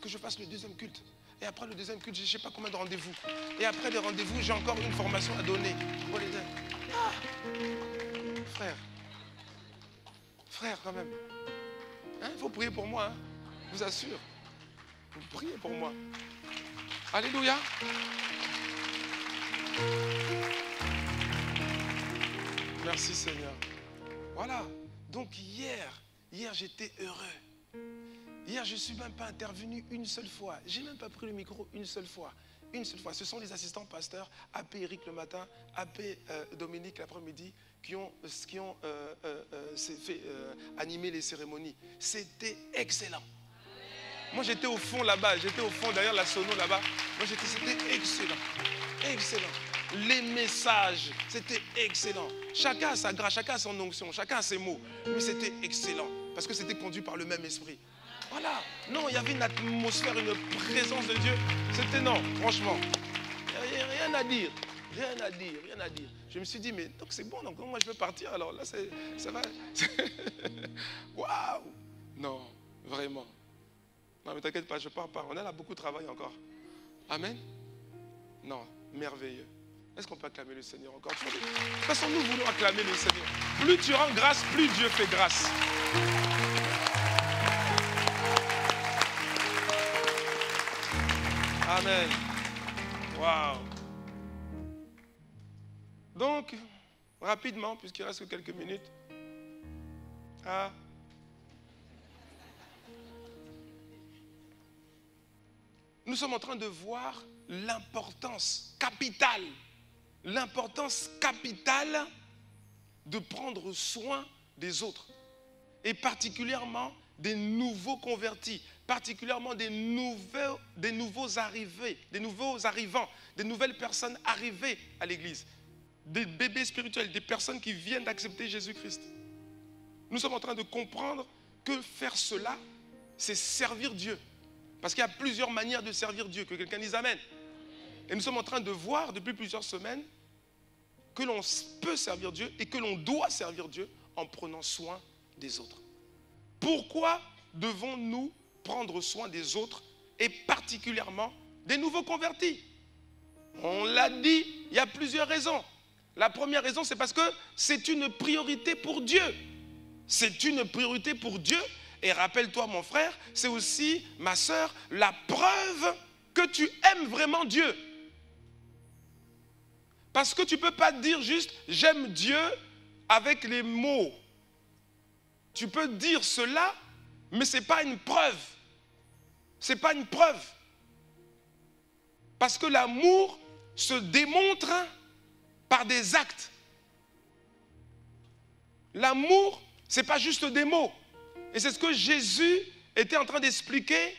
Que je fasse le deuxième culte. Et après le deuxième culte, je ne sais pas combien de rendez-vous. Et après les rendez-vous, j'ai encore une formation à donner. Ah, frère quand même. Il faut prier pour moi, hein. Je vous assure. Vous priez pour moi. Alléluia. Merci Seigneur. Voilà. Donc hier j'étais heureux. Hier, je ne suis même pas intervenu une seule fois. Je n'ai même pas pris le micro une seule fois. Une seule fois. Ce sont les assistants pasteurs, AP Eric le matin, AP Dominique l'après-midi, qui ont fait animer les cérémonies. C'était excellent. Moi, j'étais au fond là-bas. J'étais au fond derrière la sono là-bas. Moi, c'était excellent. Excellent. Les messages, c'était excellent. Chacun a sa grâce, chacun a son onction, chacun a ses mots. Mais c'était excellent. Parce que c'était conduit par le même esprit. Voilà. Non, il y avait une atmosphère, une présence de Dieu. C'était non, franchement. Rien à dire. Rien à dire. Je me suis dit, mais donc c'est bon, donc moi je peux partir. Alors là, ça va. Waouh. Non, vraiment. Non, mais t'inquiète pas, je pars pas. On a là beaucoup de travail encore. Amen. Non, merveilleux. Est-ce qu'on peut acclamer le Seigneur encore? De toute façon, nous voulons acclamer le Seigneur. Plus tu rends grâce, plus Dieu fait grâce. Amen. Waouh. Donc, rapidement, puisqu'il reste que quelques minutes. Nous sommes en train de voir l'importance capitale de prendre soin des autres. Et particulièrement des nouveaux convertis, particulièrement des nouveaux arrivants, des nouvelles personnes arrivées à l'église, des bébés spirituels, des personnes qui viennent d'accepter Jésus-Christ. Nous sommes en train de comprendre que faire cela, c'est servir Dieu. Parce qu'il y a plusieurs manières de servir Dieu, que quelqu'un dise Amen. Et nous sommes en train de voir depuis plusieurs semaines que l'on peut servir Dieu et que l'on doit servir Dieu en prenant soin des autres. Pourquoi devons-nous prendre soin des autres et particulièrement des nouveaux convertis? On l'a dit, il y a plusieurs raisons. La première raison, c'est parce que c'est une priorité pour Dieu. C'est une priorité pour Dieu. Et rappelle-toi, mon frère, c'est aussi, ma soeur, la preuve que tu aimes vraiment Dieu. Parce que tu ne peux pas dire juste « j'aime Dieu » avec les mots. Tu peux dire cela, mais ce n'est pas une preuve. Ce n'est pas une preuve. Parce que l'amour se démontre par des actes. L'amour, ce n'est pas juste des mots. Et c'est ce que Jésus était en train d'expliquer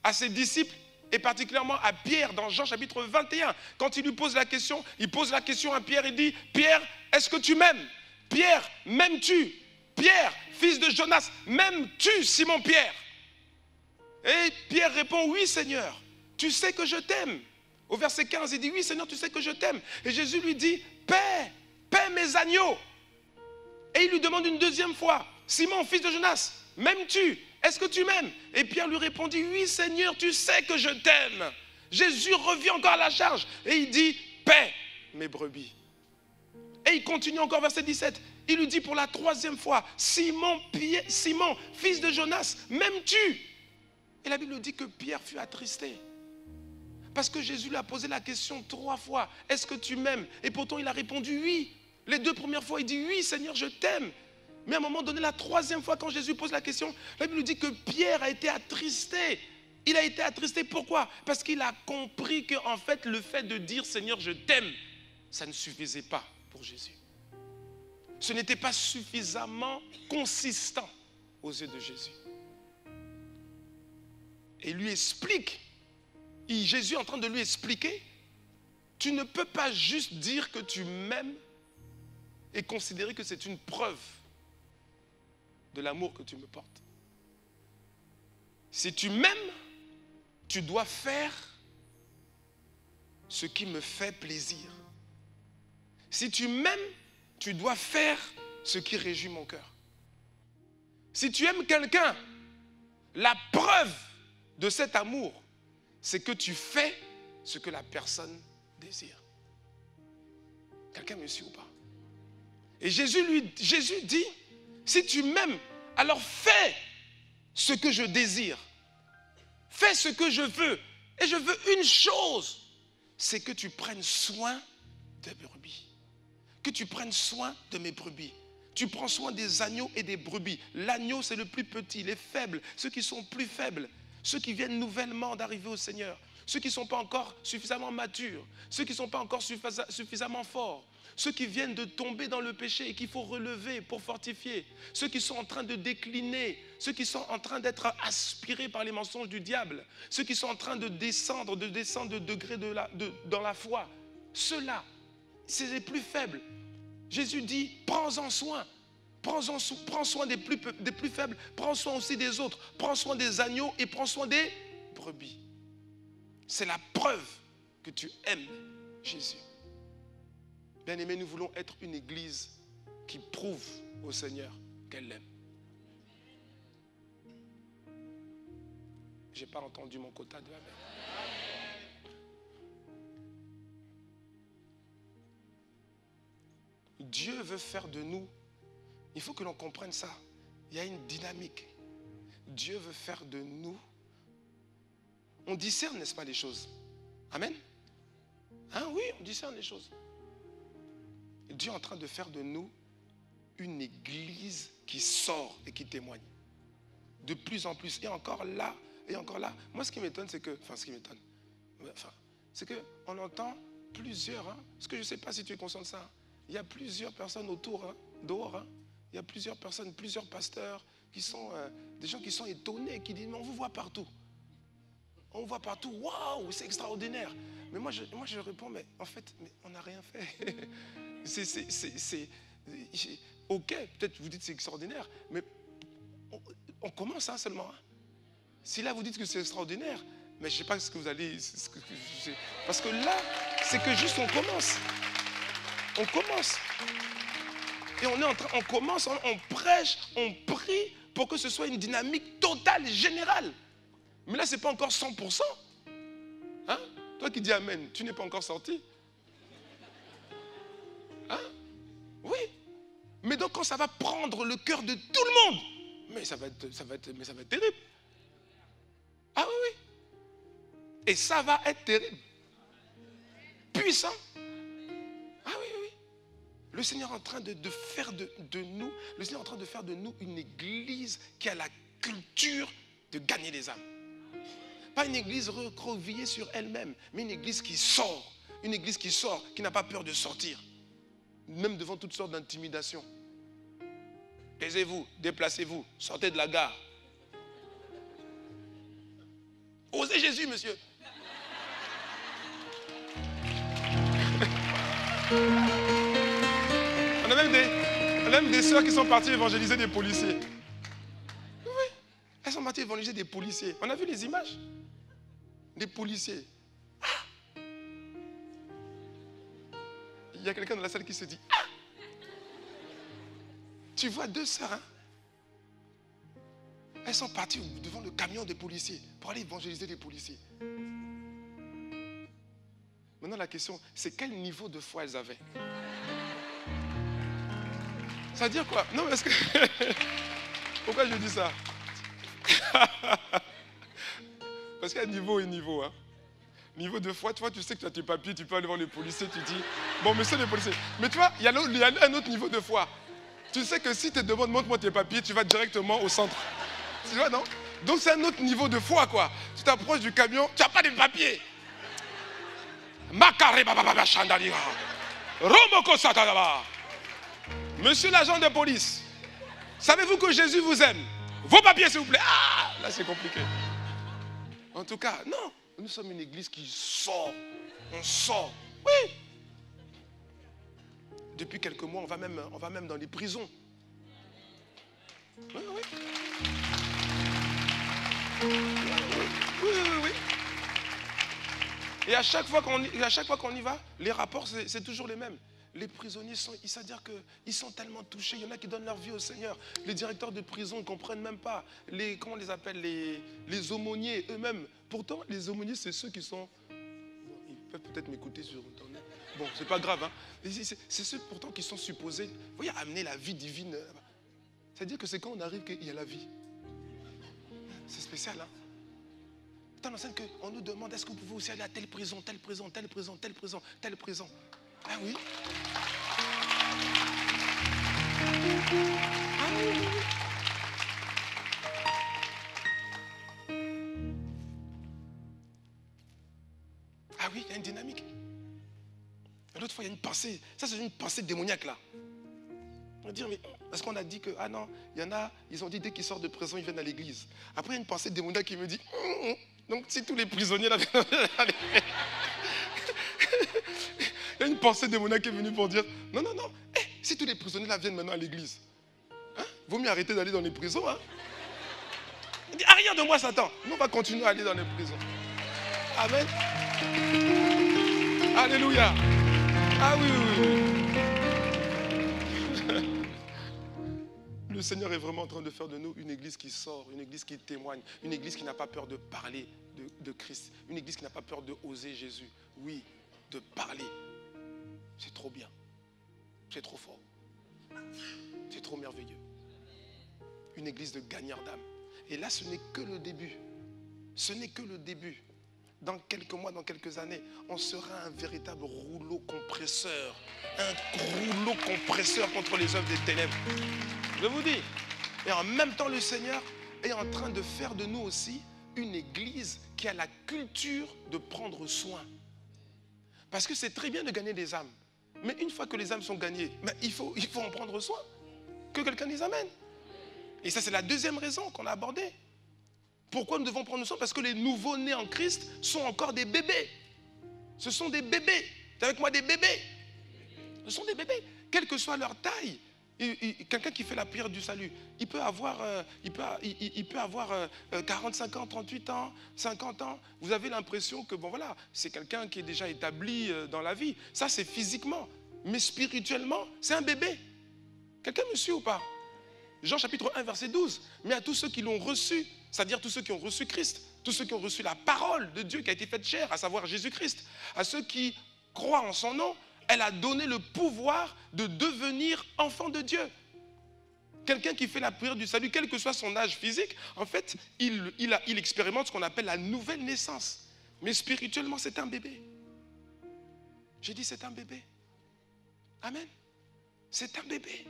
à ses disciples et particulièrement à Pierre dans Jean chapitre 21. Quand il lui pose la question, il pose la question à Pierre et dit « Pierre, est-ce que tu m'aimes? Pierre, m'aimes-tu? Pierre, fils de Jonas, m'aimes-tu, Simon-Pierre ?» Et Pierre répond « Oui, Seigneur, tu sais que je t'aime. » Au verset 15, il dit « Oui, Seigneur, tu sais que je t'aime. » Et Jésus lui dit « Paie mes agneaux. » Et il lui demande une deuxième fois « Simon, fils de Jonas, m'aimes-tu? Est-ce que tu m'aimes? » Et Pierre lui répondit « Oui, Seigneur, tu sais que je t'aime. » Jésus revient encore à la charge et il dit « Paie mes brebis. » Et il continue encore, verset 17. Il lui dit pour la troisième fois « Simon, fils de Jonas, m'aimes-tu » Et la Bible dit que Pierre fut attristé. Parce que Jésus lui a posé la question 3 fois. « Est-ce que tu m'aimes » Et pourtant il a répondu « Oui ». Les 2 premières fois il dit « Oui, Seigneur, je t'aime ». Mais à un moment donné, la troisième fois, quand Jésus pose la question, la Bible nous dit que Pierre a été attristé. Il a été attristé, pourquoi? Parce qu'il a compris qu'en fait, le fait de dire « Seigneur, je t'aime », ça ne suffisait pas pour Jésus. Ce n'était pas suffisamment consistant aux yeux de Jésus. Et il lui explique, Jésus est en train de lui expliquer, tu ne peux pas juste dire que tu m'aimes et considérer que c'est une preuve de l'amour que tu me portes. Si tu m'aimes, tu dois faire ce qui me fait plaisir. Si tu m'aimes, tu dois faire ce qui réjouit mon cœur. Si tu aimes quelqu'un, la preuve de cet amour, c'est que tu fais ce que la personne désire. Quelqu'un me suit ou pas? Et Jésus dit, si tu m'aimes, alors fais ce que je désire. Fais ce que je veux. Et je veux une chose, c'est que tu prennes soin des brebis. Que tu prennes soin de mes brebis. Tu prends soin des agneaux et des brebis. L'agneau, c'est le plus petit, les faibles, ceux qui sont plus faibles, ceux qui viennent nouvellement d'arriver au Seigneur, ceux qui ne sont pas encore suffisamment matures, ceux qui ne sont pas encore suffisamment forts, ceux qui viennent de tomber dans le péché et qu'il faut relever pour fortifier, ceux qui sont en train de décliner, ceux qui sont en train d'être aspirés par les mensonges du diable, ceux qui sont en train de descendre de degré dans la foi. Ceux-là, c'est les plus faibles. Jésus dit, prends-en soin. Prends soin des plus faibles. Prends soin aussi des autres. Prends soin des agneaux et prends soin des brebis. C'est la preuve que tu aimes Jésus. Bien-aimés, nous voulons être une église qui prouve au Seigneur qu'elle l'aime. Je n'ai pas entendu mon quota de amen. Dieu veut faire de nous, il faut que l'on comprenne ça. Il y a une dynamique. Dieu veut faire de nous. On discerne, n'est-ce pas, les choses? Amen? Hein, oui, on discerne les choses. Dieu est en train de faire de nous une église qui sort et qui témoigne. De plus en plus. Et encore là. Moi, ce qui m'étonne, c'est que... c'est qu'on entend plusieurs... parce que je ne sais pas si tu es conscient de ça. Il y a plusieurs personnes autour, dehors. Il y a plusieurs personnes, plusieurs pasteurs qui sont... des gens qui sont étonnés, qui disent, mais on vous voit partout. On vous voit partout. Waouh, c'est extraordinaire. Mais moi, je réponds, mais en fait, on n'a rien fait. Ok, peut-être vous dites c'est extraordinaire, mais on commence seulement. Si là vous dites que c'est extraordinaire, mais je ne sais pas ce que vous allez... parce que là, c'est que juste on commence. On commence. Et on commence, on prêche, on prie pour que ce soit une dynamique totale, générale. Mais là, ce n'est pas encore 100%. Hein? Toi qui dis Amen, tu n'es pas encore sorti. Hein? Oui. Mais donc quand ça va prendre le cœur de tout le monde, mais ça va être terrible. Ah oui, oui. Et ça va être terrible. Puissant. Ah oui, oui. Le Seigneur est en train de faire de nous, le Seigneur est en train de faire de nous une église qui a la culture de gagner les âmes. Pas une église recroquevillée sur elle-même, mais une église qui sort. Une église qui sort, qui n'a pas peur de sortir. Même devant toutes sortes d'intimidations. Taisez-vous, déplacez-vous, sortez de la gare. Osez Jésus, monsieur. On a même des sœurs qui sont parties évangéliser des policiers. Oui, elles sont parties évangéliser des policiers. On a vu les images des policiers. Ah! Il y a quelqu'un dans la salle qui se dit, ah! Tu vois deux sœurs, elles sont parties devant le camion des policiers pour aller évangéliser des policiers. Maintenant, la question, c'est quel niveau de foi elles avaient? Ça veut dire quoi? Non, parce que... Pourquoi je dis ça? Parce qu'il y a niveau et niveau. Niveau de foi, tu vois, tu sais que tu as tes papiers, tu peux aller voir les policiers, tu dis, bon, monsieur le policier. Mais tu vois, il y a un autre niveau de foi. Tu sais que si tu te demandes, montre-moi tes papiers, tu vas directement au centre. Tu vois, non? Donc c'est un autre niveau de foi, quoi. Tu t'approches du camion, tu n'as pas de papiers. Monsieur l'agent de police, savez-vous que Jésus vous aime? Vos papiers, s'il vous plaît. Ah, là c'est compliqué. En tout cas, non. Nous sommes une église qui sort. On sort. Oui. Depuis quelques mois, on va même dans les prisons. Oui, oui. Oui. Et à chaque fois qu'on y va, les rapports, c'est toujours les mêmes. Les prisonniers, c'est-à-dire qu'ils sont tellement touchés. Il y en a qui donnent leur vie au Seigneur. Les directeurs de prison ne comprennent même pas. Comment on les appelle, les aumôniers eux-mêmes. Pourtant, les aumôniers, c'est ceux qui sont... Ils peuvent peut-être m'écouter sur Internet. Bon, c'est pas grave. Hein. C'est ceux pourtant qui sont supposés, vous voyez, amener la vie divine. C'est-à-dire que c'est quand on arrive qu'il y a la vie. C'est spécial, hein. Tant l'enseigne qu'on nous demande, est-ce que vous pouvez aussi aller à telle prison, telle prison, telle prison, telle prison, telle prison. Ah oui. Ah oui. Ah oui, il y a une dynamique. L'autre fois, il y a une pensée. Ça, c'est une pensée démoniaque, là. On va dire, mais parce qu'on a dit que, ah non, il y en a, ils ont dit, dès qu'ils sortent de prison, ils viennent à l'église. Après, il y a une pensée démoniaque qui me dit, donc si tous les prisonniers là viennent à l'église. Il y a une pensée démoniaque qui est venue pour dire, non, si tous les prisonniers là viennent maintenant à l'église, hein, vaut mieux arrêter d'aller dans les prisons. Hein. Il dit, rien de moi, Satan. Nous, on va continuer à aller dans les prisons. Amen. Alléluia. Ah oui. Le Seigneur est vraiment en train de faire de nous une église qui sort, une église qui témoigne, une église qui n'a pas peur de parler de Christ, une église qui n'a pas peur de oser Jésus. Oui, de parler. C'est trop bien. C'est trop fort. C'est trop merveilleux. Une église de gagneurs d'âme. Et là, ce n'est que le début. Ce n'est que le début. Dans quelques mois, dans quelques années, on sera un véritable rouleau compresseur. Un rouleau compresseur contre les œuvres des ténèbres. Je vous dis. Et en même temps, le Seigneur est en train de faire de nous aussi une église qui a la culture de prendre soin. Parce que c'est très bien de gagner des âmes. Mais une fois que les âmes sont gagnées, il faut en prendre soin. Que quelqu'un les amène. Et ça, c'est la deuxième raison qu'on a abordée. Pourquoi nous devons prendre soin? Parce que les nouveaux-nés en Christ sont encore des bébés. Ce sont des bébés. Tu es avec moi, des bébés? Ce sont des bébés. Quelle que soit leur taille. Quelqu'un qui fait la prière du salut, il peut avoir 45 ans, 38 ans, 50 ans. Vous avez l'impression que, bon voilà, c'est quelqu'un qui est déjà établi dans la vie. Ça, c'est physiquement. Mais spirituellement, c'est un bébé. Quelqu'un me suit ou pas? Jean chapitre 1, verset 12. Mais à tous ceux qui l'ont reçu, c'est-à-dire tous ceux qui ont reçu Christ, tous ceux qui ont reçu la parole de Dieu qui a été faite chair, à savoir Jésus-Christ, à ceux qui croient en son nom, elle a donné le pouvoir de devenir enfant de Dieu. Quelqu'un qui fait la prière du salut, quel que soit son âge physique, en fait, il expérimente ce qu'on appelle la nouvelle naissance. Mais spirituellement, c'est un bébé. J'ai dit, c'est un bébé. Amen. C'est un bébé.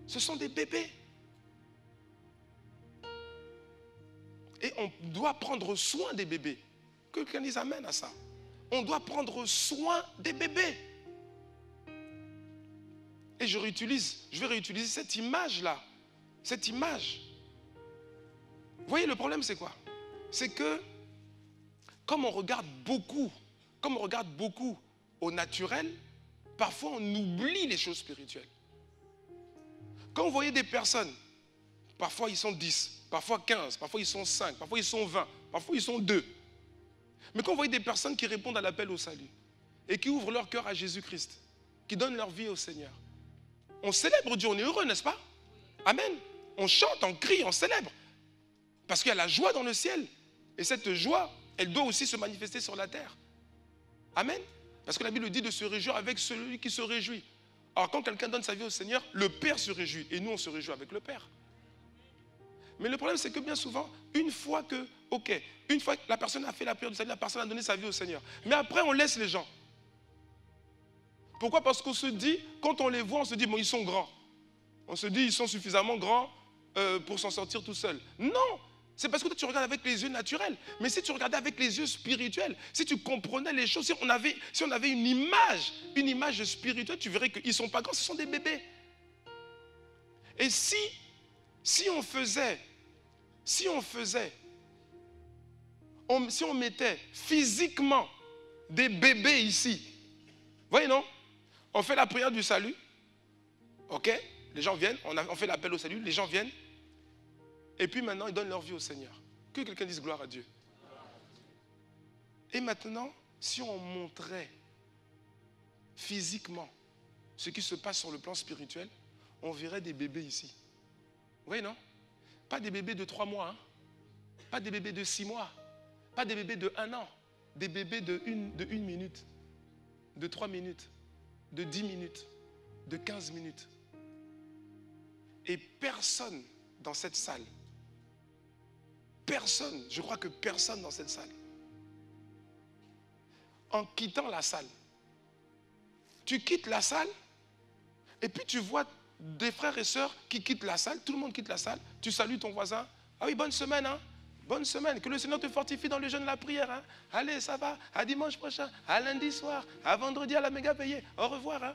Ce sont des bébés. Et on doit prendre soin des bébés. Que quelqu'un les amène à ça. On doit prendre soin des bébés. Et je vais réutiliser cette image-là. Cette image. Vous voyez, le problème, c'est quoi? C'est que, comme on regarde beaucoup au naturel, parfois on oublie les choses spirituelles. Quand vous voyez des personnes, parfois ils sont 10, parfois 15, parfois ils sont 5, parfois ils sont 20, parfois ils sont 2. Mais quand vous voyez des personnes qui répondent à l'appel au salut et qui ouvrent leur cœur à Jésus-Christ, qui donnent leur vie au Seigneur, on célèbre Dieu, on est heureux, n'est-ce pas? Amen. On chante, on crie, on célèbre. Parce qu'il y a la joie dans le ciel. Et cette joie, elle doit aussi se manifester sur la terre. Amen. Parce que la Bible dit de se réjouir avec celui qui se réjouit. Alors quand quelqu'un donne sa vie au Seigneur, le Père se réjouit. Et nous, on se réjouit avec le Père. Mais le problème, c'est que bien souvent, une fois que la personne a fait la prière du salut, la personne a donné sa vie au Seigneur. Mais après, on laisse les gens. Pourquoi? Parce qu'on se dit, quand on les voit, on se dit, bon, ils sont grands. On se dit, ils sont suffisamment grands pour s'en sortir tout seuls. Non, c'est parce que toi, tu regardes avec les yeux naturels. Mais si tu regardais avec les yeux spirituels, si tu comprenais les choses, si on avait une image spirituelle, tu verrais qu'ils ne sont pas grands, ce sont des bébés. Et si on mettait physiquement des bébés ici, vous voyez non? On fait la prière du salut, ok? Les gens viennent, on fait l'appel au salut, les gens viennent, et puis maintenant ils donnent leur vie au Seigneur. Que quelqu'un dise gloire à Dieu. Et maintenant, si on montrait physiquement ce qui se passe sur le plan spirituel, on verrait des bébés ici. Vous voyez non? Pas des bébés de 3 mois, hein? Pas des bébés de 6 mois, pas des bébés de 1 an, des bébés de 1 minute, de 3 minutes, de 10 minutes, de 15 minutes. Et personne dans cette salle, personne, je crois que personne dans cette salle, en quittant la salle, tu quittes la salle et puis tu vois des frères et sœurs qui quittent la salle, tout le monde quitte la salle, tu salues ton voisin, ah oui, bonne semaine, hein? Bonne semaine, que le Seigneur te fortifie dans le jeûne et la prière. Hein? Allez, ça va, à dimanche prochain, à lundi soir, à vendredi à la méga payée. Au revoir. Hein?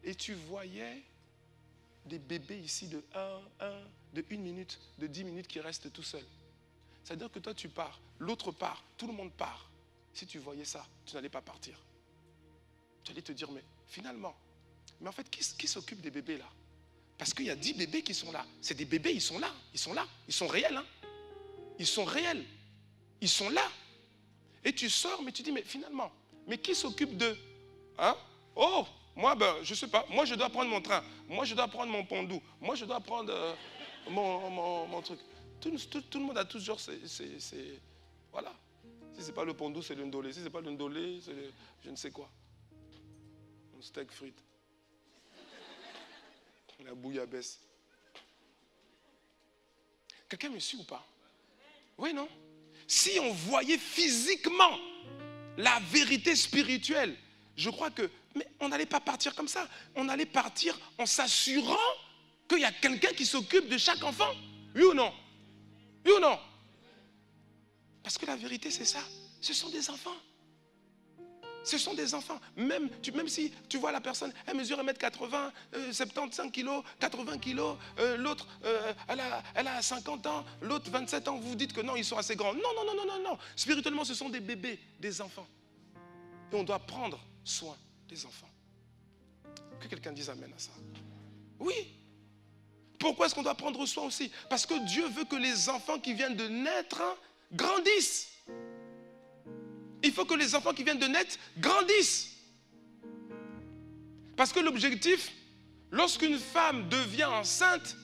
Et tu voyais des bébés ici de 1 minute, de 10 minutes qui restent tout seuls. C'est-à-dire que toi tu pars, l'autre part, tout le monde part. Si tu voyais ça, tu n'allais pas partir. Tu allais te dire, mais finalement, mais en fait, qui s'occupe des bébés là? Parce qu'il y a 10 bébés qui sont là. C'est des bébés, ils sont là, ils sont réels. Hein? Ils sont réels. Ils sont là. Et tu sors, mais tu dis, mais finalement, mais qui s'occupe d'eux? Hein? Oh, moi, je ne sais pas. Moi, je dois prendre mon train. Moi, je dois prendre mon pondou. Moi, je dois prendre mon truc. Tout le monde a toujours voilà. Si ce n'est pas le pondou, c'est le ndolé. Si ce n'est pas le ndolé, c'est je ne sais quoi. Un steak frites. La bouillabaisse. Quelqu'un me suit ou pas? Oui, non? Si on voyait physiquement la vérité spirituelle, je crois que, mais on n'allait pas partir comme ça. On allait partir en s'assurant qu'il y a quelqu'un qui s'occupe de chaque enfant. Oui ou non? Oui ou non? Parce que la vérité, c'est ça. Ce sont des enfants. Ce sont des enfants. Même si tu vois la personne, elle mesure 1m80, 75 kg, 80 kg, l'autre, elle a 50 ans, l'autre 27 ans, vous vous dites que non, ils sont assez grands. Non. Spirituellement, ce sont des bébés, des enfants. Et on doit prendre soin des enfants. Que quelqu'un dise amen à ça. Oui. Pourquoi est-ce qu'on doit prendre soin aussi? Parce que Dieu veut que les enfants qui viennent de naître grandissent. Il faut que les enfants qui viennent de naître grandissent. Parce que l'objectif, lorsqu'une femme devient enceinte,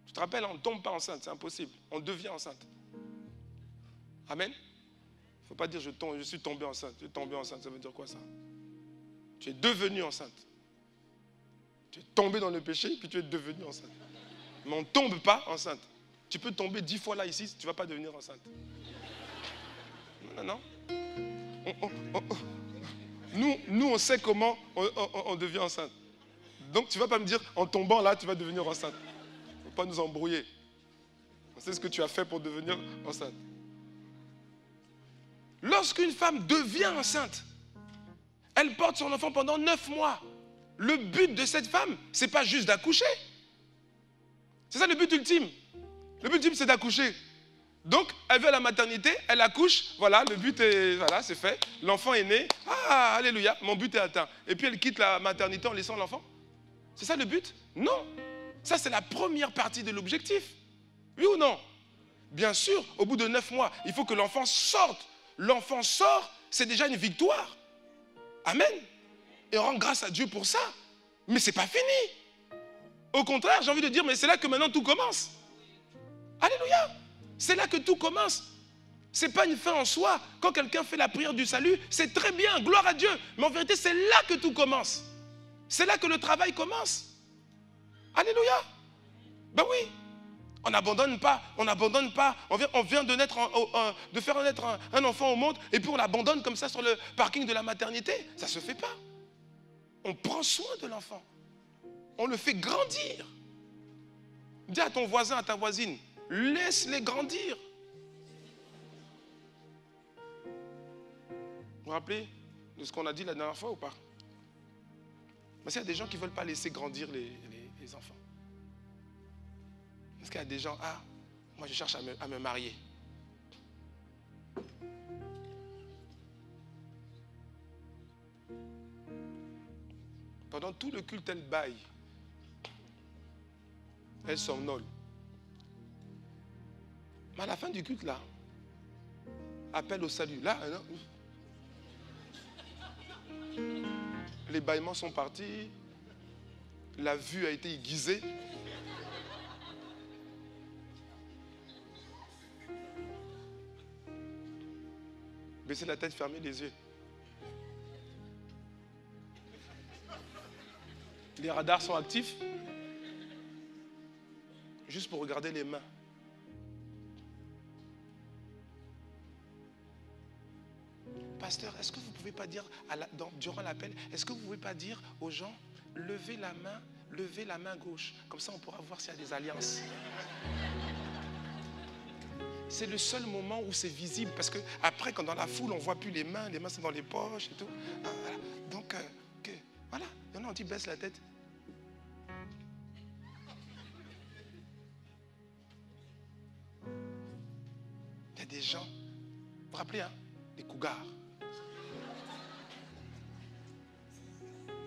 tu te rappelles, on ne tombe pas enceinte, c'est impossible. On devient enceinte. Amen. Il ne faut pas dire je suis tombé enceinte. Tu es tombé enceinte, ça veut dire quoi ça? Tu es devenu enceinte. Tu es tombé dans le péché, puis tu es devenu enceinte. Mais on ne tombe pas enceinte. Tu peux tomber 10 fois là, ici, tu ne vas pas devenir enceinte. Non. Nous, on sait comment on devient enceinte. Donc, tu ne vas pas me dire, en tombant là, tu vas devenir enceinte. Il ne faut pas nous embrouiller. On sait ce que tu as fait pour devenir enceinte. Lorsqu'une femme devient enceinte, elle porte son enfant pendant 9 mois. Le but de cette femme, ce n'est pas juste d'accoucher. C'est ça le but ultime. Le but ultime, c'est d'accoucher. Donc, elle va à la maternité, elle accouche, voilà, le but est, voilà, c'est fait. L'enfant est né, ah, alléluia, mon but est atteint. Et puis elle quitte la maternité en laissant l'enfant. C'est ça le but? Non. Ça, c'est la première partie de l'objectif. Oui ou non? Bien sûr, au bout de 9 mois, il faut que l'enfant sorte. L'enfant sort, c'est déjà une victoire. Amen. Et on rend grâce à Dieu pour ça. Mais ce n'est pas fini. Au contraire, j'ai envie de dire, mais c'est là que maintenant tout commence. Alléluia. C'est là que tout commence. Ce n'est pas une fin en soi. Quand quelqu'un fait la prière du salut, c'est très bien, gloire à Dieu. Mais en vérité, c'est là que tout commence. C'est là que le travail commence. Alléluia. Ben oui. On n'abandonne pas. On vient de faire naître un enfant au monde et puis on l'abandonne comme ça sur le parking de la maternité. Ça ne se fait pas. On prend soin de l'enfant. On le fait grandir. Dis à ton voisin, à ta voisine, laisse-les grandir. Vous vous rappelez de ce qu'on a dit la dernière fois ou pas? Parce qu'il y a des gens qui ne veulent pas laisser grandir les enfants. Parce qu'il y a des gens, moi je cherche à me marier. Pendant tout le culte, elle baille. Elle somnole. Mais à la fin du culte, là, appel au salut. Là, les bâillements sont partis. La vue a été aiguisée. Baissez la tête, fermez les yeux. Les radars sont actifs. Juste pour regarder les mains. Pasteur, est-ce que vous ne pouvez pas dire, durant l'appel, est-ce que vous ne pouvez pas dire aux gens, levez la main gauche. Comme ça, on pourra voir s'il y a des alliances. C'est le seul moment où c'est visible. Parce que après, quand dans la foule, on ne voit plus les mains sont dans les poches et tout. Voilà. Donc, voilà. Il y en a, on dit, baisse la tête. Il y a des gens, vous vous rappelez, des cougars.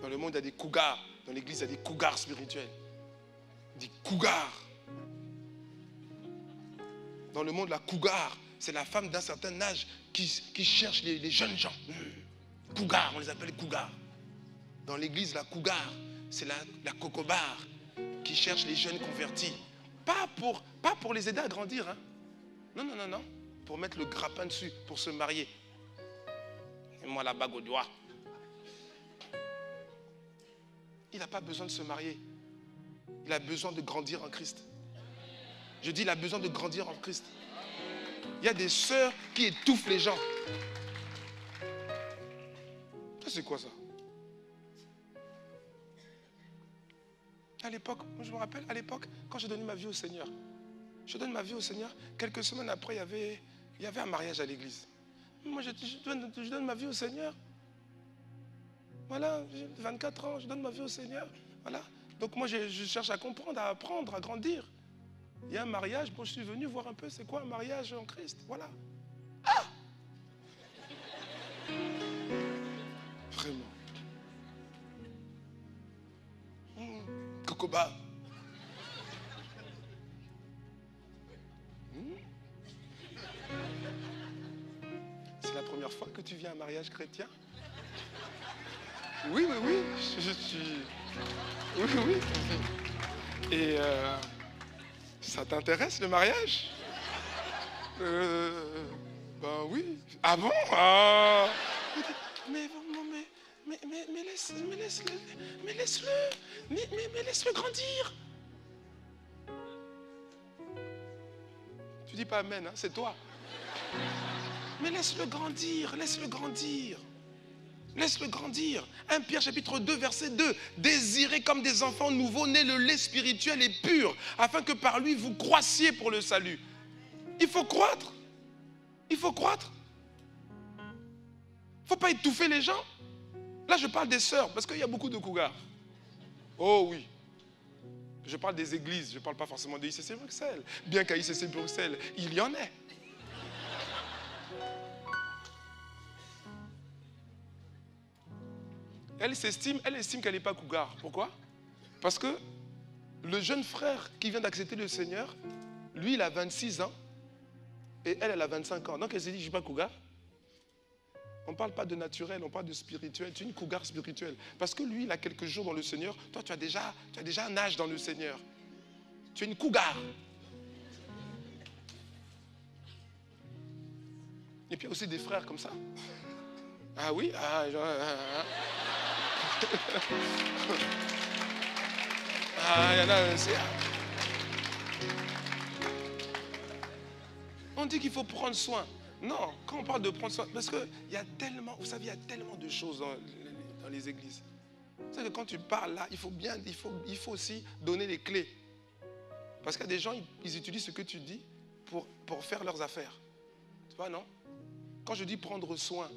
Dans le monde, il y a des cougars. Dans l'église, il y a des cougars spirituels. Des cougars. Dans le monde, la cougar, c'est la femme d'un certain âge qui cherche les jeunes gens. Cougar, on les appelle cougars. Dans l'église, la cougar, c'est la cocobar qui cherche les jeunes convertis. Pas pour les aider à grandir. Non. Pour mettre le grappin dessus, pour se marier. Et moi, la bague au doigt. Il n'a pas besoin de se marier. Il a besoin de grandir en Christ. Je dis, il a besoin de grandir en Christ. Il y a des sœurs qui étouffent les gens. Ça, c'est quoi ça? À l'époque, je me rappelle, à l'époque, quand j'ai donné ma vie au Seigneur, quelques semaines après, il y avait un mariage à l'église. Moi, je donne ma vie au Seigneur. Voilà, j'ai 24 ans, je donne ma vie au Seigneur. Voilà. Donc moi, je cherche à comprendre, à apprendre, à grandir. Il y a un mariage, je suis venu voir un peu c'est quoi un mariage en Christ. Voilà. Vraiment. Cocoba. C'est la première fois que tu viens à un mariage chrétien? Oui. Je suis... Oui. Et ça t'intéresse le mariage? Ben oui. Ah bon? Mais laisse-le grandir. Tu dis pas amen, c'est toi. Mais laisse-le grandir. Laisse-le grandir. 1 Pierre chapitre 2 verset 2. Désirez comme des enfants nouveaux nés le lait spirituel et pur, afin que par lui vous croissiez pour le salut. Il faut croître. Il faut pas étouffer les gens. Là je parle des sœurs, parce qu'il y a beaucoup de cougars. Oh oui. Je parle des églises, je ne parle pas forcément de ICC Bruxelles. Bien qu'à ICC Bruxelles, il y en ait. Elle estime qu'elle n'est pas cougar. Pourquoi? Parce que le jeune frère qui vient d'accepter le Seigneur, lui, il a 26 ans et elle a 25 ans. Donc elle s'est dit, je ne suis pas cougar. On ne parle pas de naturel, on parle de spirituel. Tu es une cougar spirituelle. Parce que lui, il a quelques jours dans le Seigneur. Toi, tu as déjà un âge dans le Seigneur. Tu es une cougar. Et puis il y a aussi des frères comme ça. Ah oui? Il y en a aussi. On dit qu'il faut prendre soin. Non, quand on parle de prendre soin, parce qu'il y a tellement, vous savez, il y a tellement de choses dans les églises. C'est que quand tu parles là, il faut aussi donner les clés. Parce qu'il y a des gens, ils utilisent ce que tu dis pour faire leurs affaires. Tu vois, non? Quand je dis prendre soin,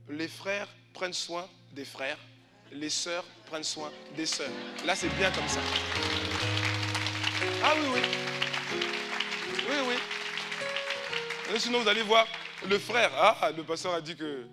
les frères prennent soin des frères, les sœurs prennent soin des sœurs. Là, c'est bien comme ça. Ah oui, oui. Oui, oui. Et sinon, vous allez voir le frère. Ah, le pasteur a dit que...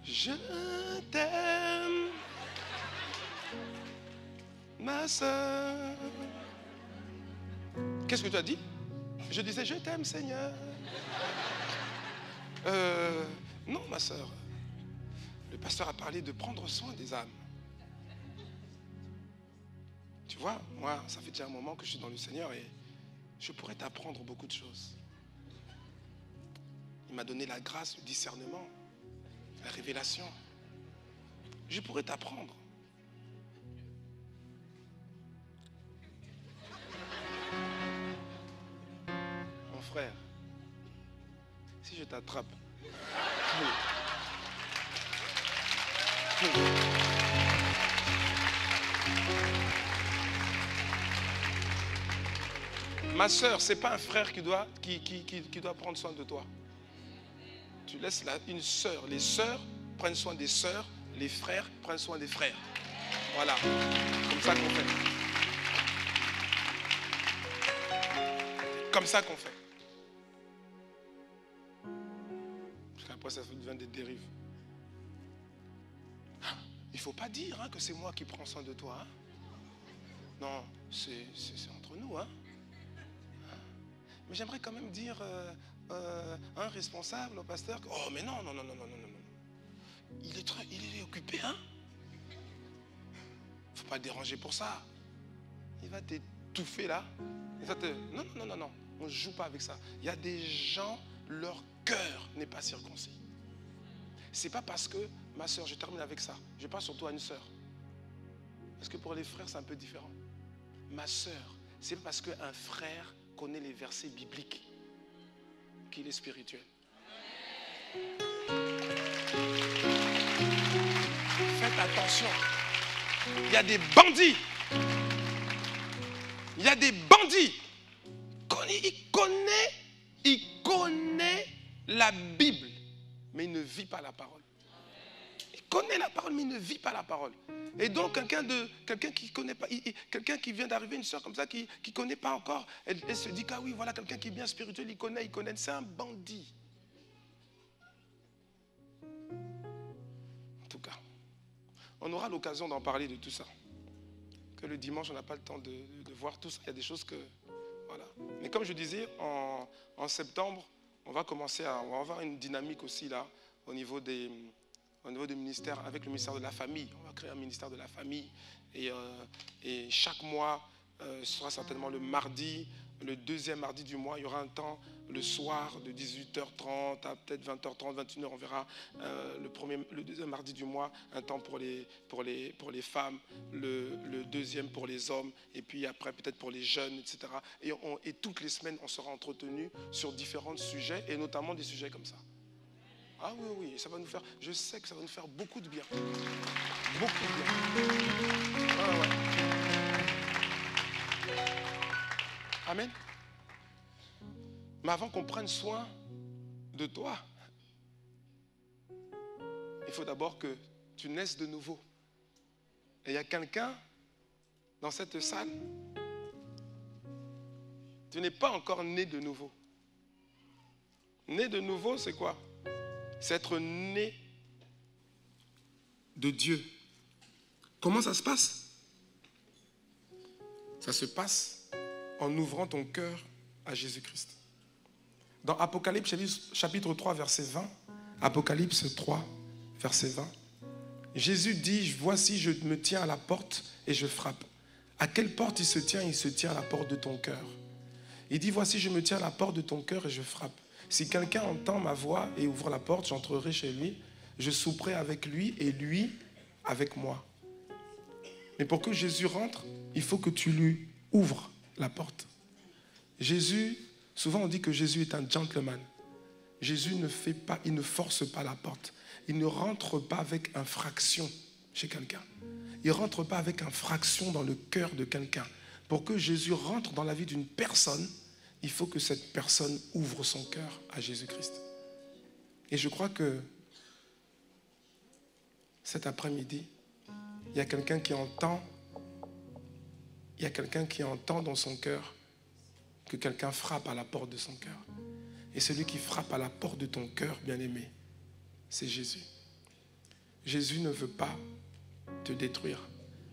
Je t'aime, ma soeur. Qu'est-ce que tu as dit? Je disais, je t'aime, Seigneur. Non, ma soeur. Le pasteur a parlé de prendre soin des âmes. Tu vois, moi, ça fait déjà un moment que je suis dans le Seigneur et je pourrais t'apprendre beaucoup de choses. Il m'a donné la grâce, le discernement, la révélation. Je pourrais t'apprendre. Mon frère, si je t'attrape, ma soeur, ce n'est pas un frère qui doit prendre soin de toi. Tu laisses une sœur. Les sœurs prennent soin des sœurs, les frères prennent soin des frères. Voilà, comme ça qu'on fait. Comme ça qu'on fait. Parce qu'après, ça devient des dérives. Il ne faut pas dire que c'est moi qui prends soin de toi. Hein? Non, c'est entre nous. Hein? Mais j'aimerais quand même dire un responsable, au pasteur, oh mais non. Il est occupé, hein. Faut pas le déranger pour ça. Il va t'étouffer là. Non. On ne joue pas avec ça. Il y a des gens, leur cœur n'est pas circoncis. C'est pas parce que, ma soeur, je termine avec ça. Je parle surtout à une soeur. Parce que pour les frères, c'est un peu différent. Ma soeur, c'est parce qu'un frère connaît les versets bibliques qu'il est spirituel. Faites attention. Il y a des bandits. Il y a des bandits. Il connaît la Bible, mais il ne vit pas la parole. Il connaît la parole, mais il ne vit pas la parole. Et donc, quelqu'un qui connaît pas, quelqu'un qui vient d'arriver, une soeur comme ça, qui ne connaît pas encore, elle se dit ah oui, voilà quelqu'un qui est bien spirituel, il connaît, c'est un bandit. En tout cas, on aura l'occasion d'en parler de tout ça. Que le dimanche, on n'a pas le temps de voir tout ça. Il y a des choses que... Voilà. Mais comme je disais, en septembre, on va avoir une dynamique aussi là, au niveau du ministère, avec le ministère de la famille. On va créer un ministère de la famille. Et chaque mois, ce sera certainement le mardi, le deuxième mardi du mois, il y aura un temps le soir de 18h30 à peut-être 20h30, 21h, on verra le deuxième mardi du mois, un temps pour les femmes, le deuxième pour les hommes, et puis après peut-être pour les jeunes, etc. Et toutes les semaines, on sera entretenu sur différents sujets, et notamment des sujets comme ça. Ah oui, ça va nous faire, je sais que ça va nous faire beaucoup de bien. Beaucoup de bien. Ah ouais. Amen. Mais avant qu'on prenne soin de toi, il faut d'abord que tu naisses de nouveau. Et il y a quelqu'un dans cette salle, tu n'es pas encore né de nouveau. Né de nouveau, c'est quoi? C'est être né de Dieu. Comment ça se passe? Ça se passe en ouvrant ton cœur à Jésus-Christ. Dans Apocalypse chapitre 3, verset 20, Apocalypse 3, verset 20, Jésus dit, voici, je me tiens à la porte et je frappe. À quelle porte il se tient? Il se tient à la porte de ton cœur. Il dit, voici, je me tiens à la porte de ton cœur et je frappe. Si quelqu'un entend ma voix et ouvre la porte, j'entrerai chez lui, je souperai avec lui et lui avec moi. Mais pour que Jésus rentre, il faut que tu lui ouvres la porte. Jésus, souvent on dit que Jésus est un gentleman. Jésus ne fait pas, il ne force pas la porte. Il ne rentre pas avec infraction chez quelqu'un. Il ne rentre pas avec infraction dans le cœur de quelqu'un. Pour que Jésus rentre dans la vie d'une personne, il faut que cette personne ouvre son cœur à Jésus-Christ. Et je crois que cet après-midi, il y a quelqu'un qui entend, dans son cœur que quelqu'un frappe à la porte de son cœur. Et celui qui frappe à la porte de ton cœur, bien-aimé, c'est Jésus. Jésus ne veut pas te détruire.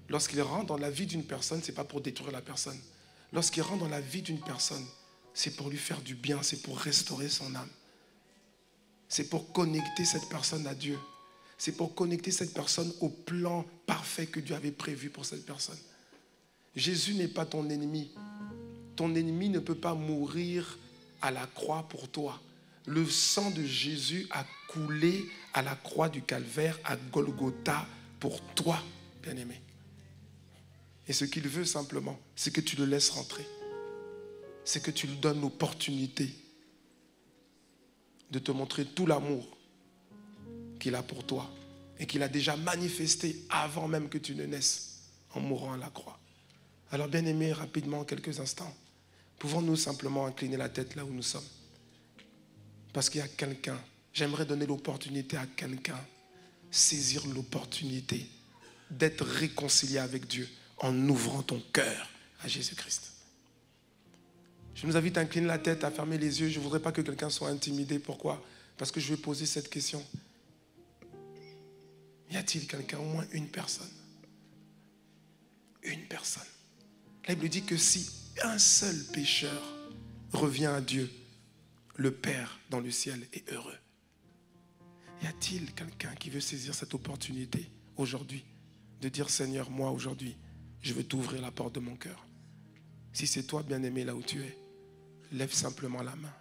Lorsqu'il rentre dans la vie d'une personne, ce n'est pas pour détruire la personne. Lorsqu'il rentre dans la vie d'une personne, c'est pour lui faire du bien, c'est pour restaurer son âme. C'est pour connecter cette personne à Dieu. C'est pour connecter cette personne au plan parfait que Dieu avait prévu pour cette personne. Jésus n'est pas ton ennemi. Ton ennemi ne peut pas mourir à la croix pour toi. Le sang de Jésus a coulé à la croix du Calvaire, à Golgotha, pour toi, bien-aimé. Et ce qu'il veut simplement, c'est que tu le laisses rentrer. C'est que tu lui donnes l'opportunité de te montrer tout l'amour qu'il a pour toi et qu'il a déjà manifesté avant même que tu ne naisses en mourant à la croix. Alors, bien-aimé, rapidement, en quelques instants, pouvons-nous simplement incliner la tête là où nous sommes? Parce qu'il y a quelqu'un, j'aimerais donner l'opportunité à quelqu'un, saisir l'opportunité d'être réconcilié avec Dieu en ouvrant ton cœur à Jésus-Christ. Je nous invite à incliner la tête, à fermer les yeux. Je ne voudrais pas que quelqu'un soit intimidé. Pourquoi? Parce que je vais poser cette question. Y a-t-il quelqu'un, au moins une personne? Une personne. La Bible dit que si un seul pécheur revient à Dieu, le Père dans le ciel est heureux. Y a-t-il quelqu'un qui veut saisir cette opportunité aujourd'hui de dire, Seigneur, moi aujourd'hui, je veux t'ouvrir la porte de mon cœur? Si c'est toi, bien-aimé, là où tu es, lève simplement la main.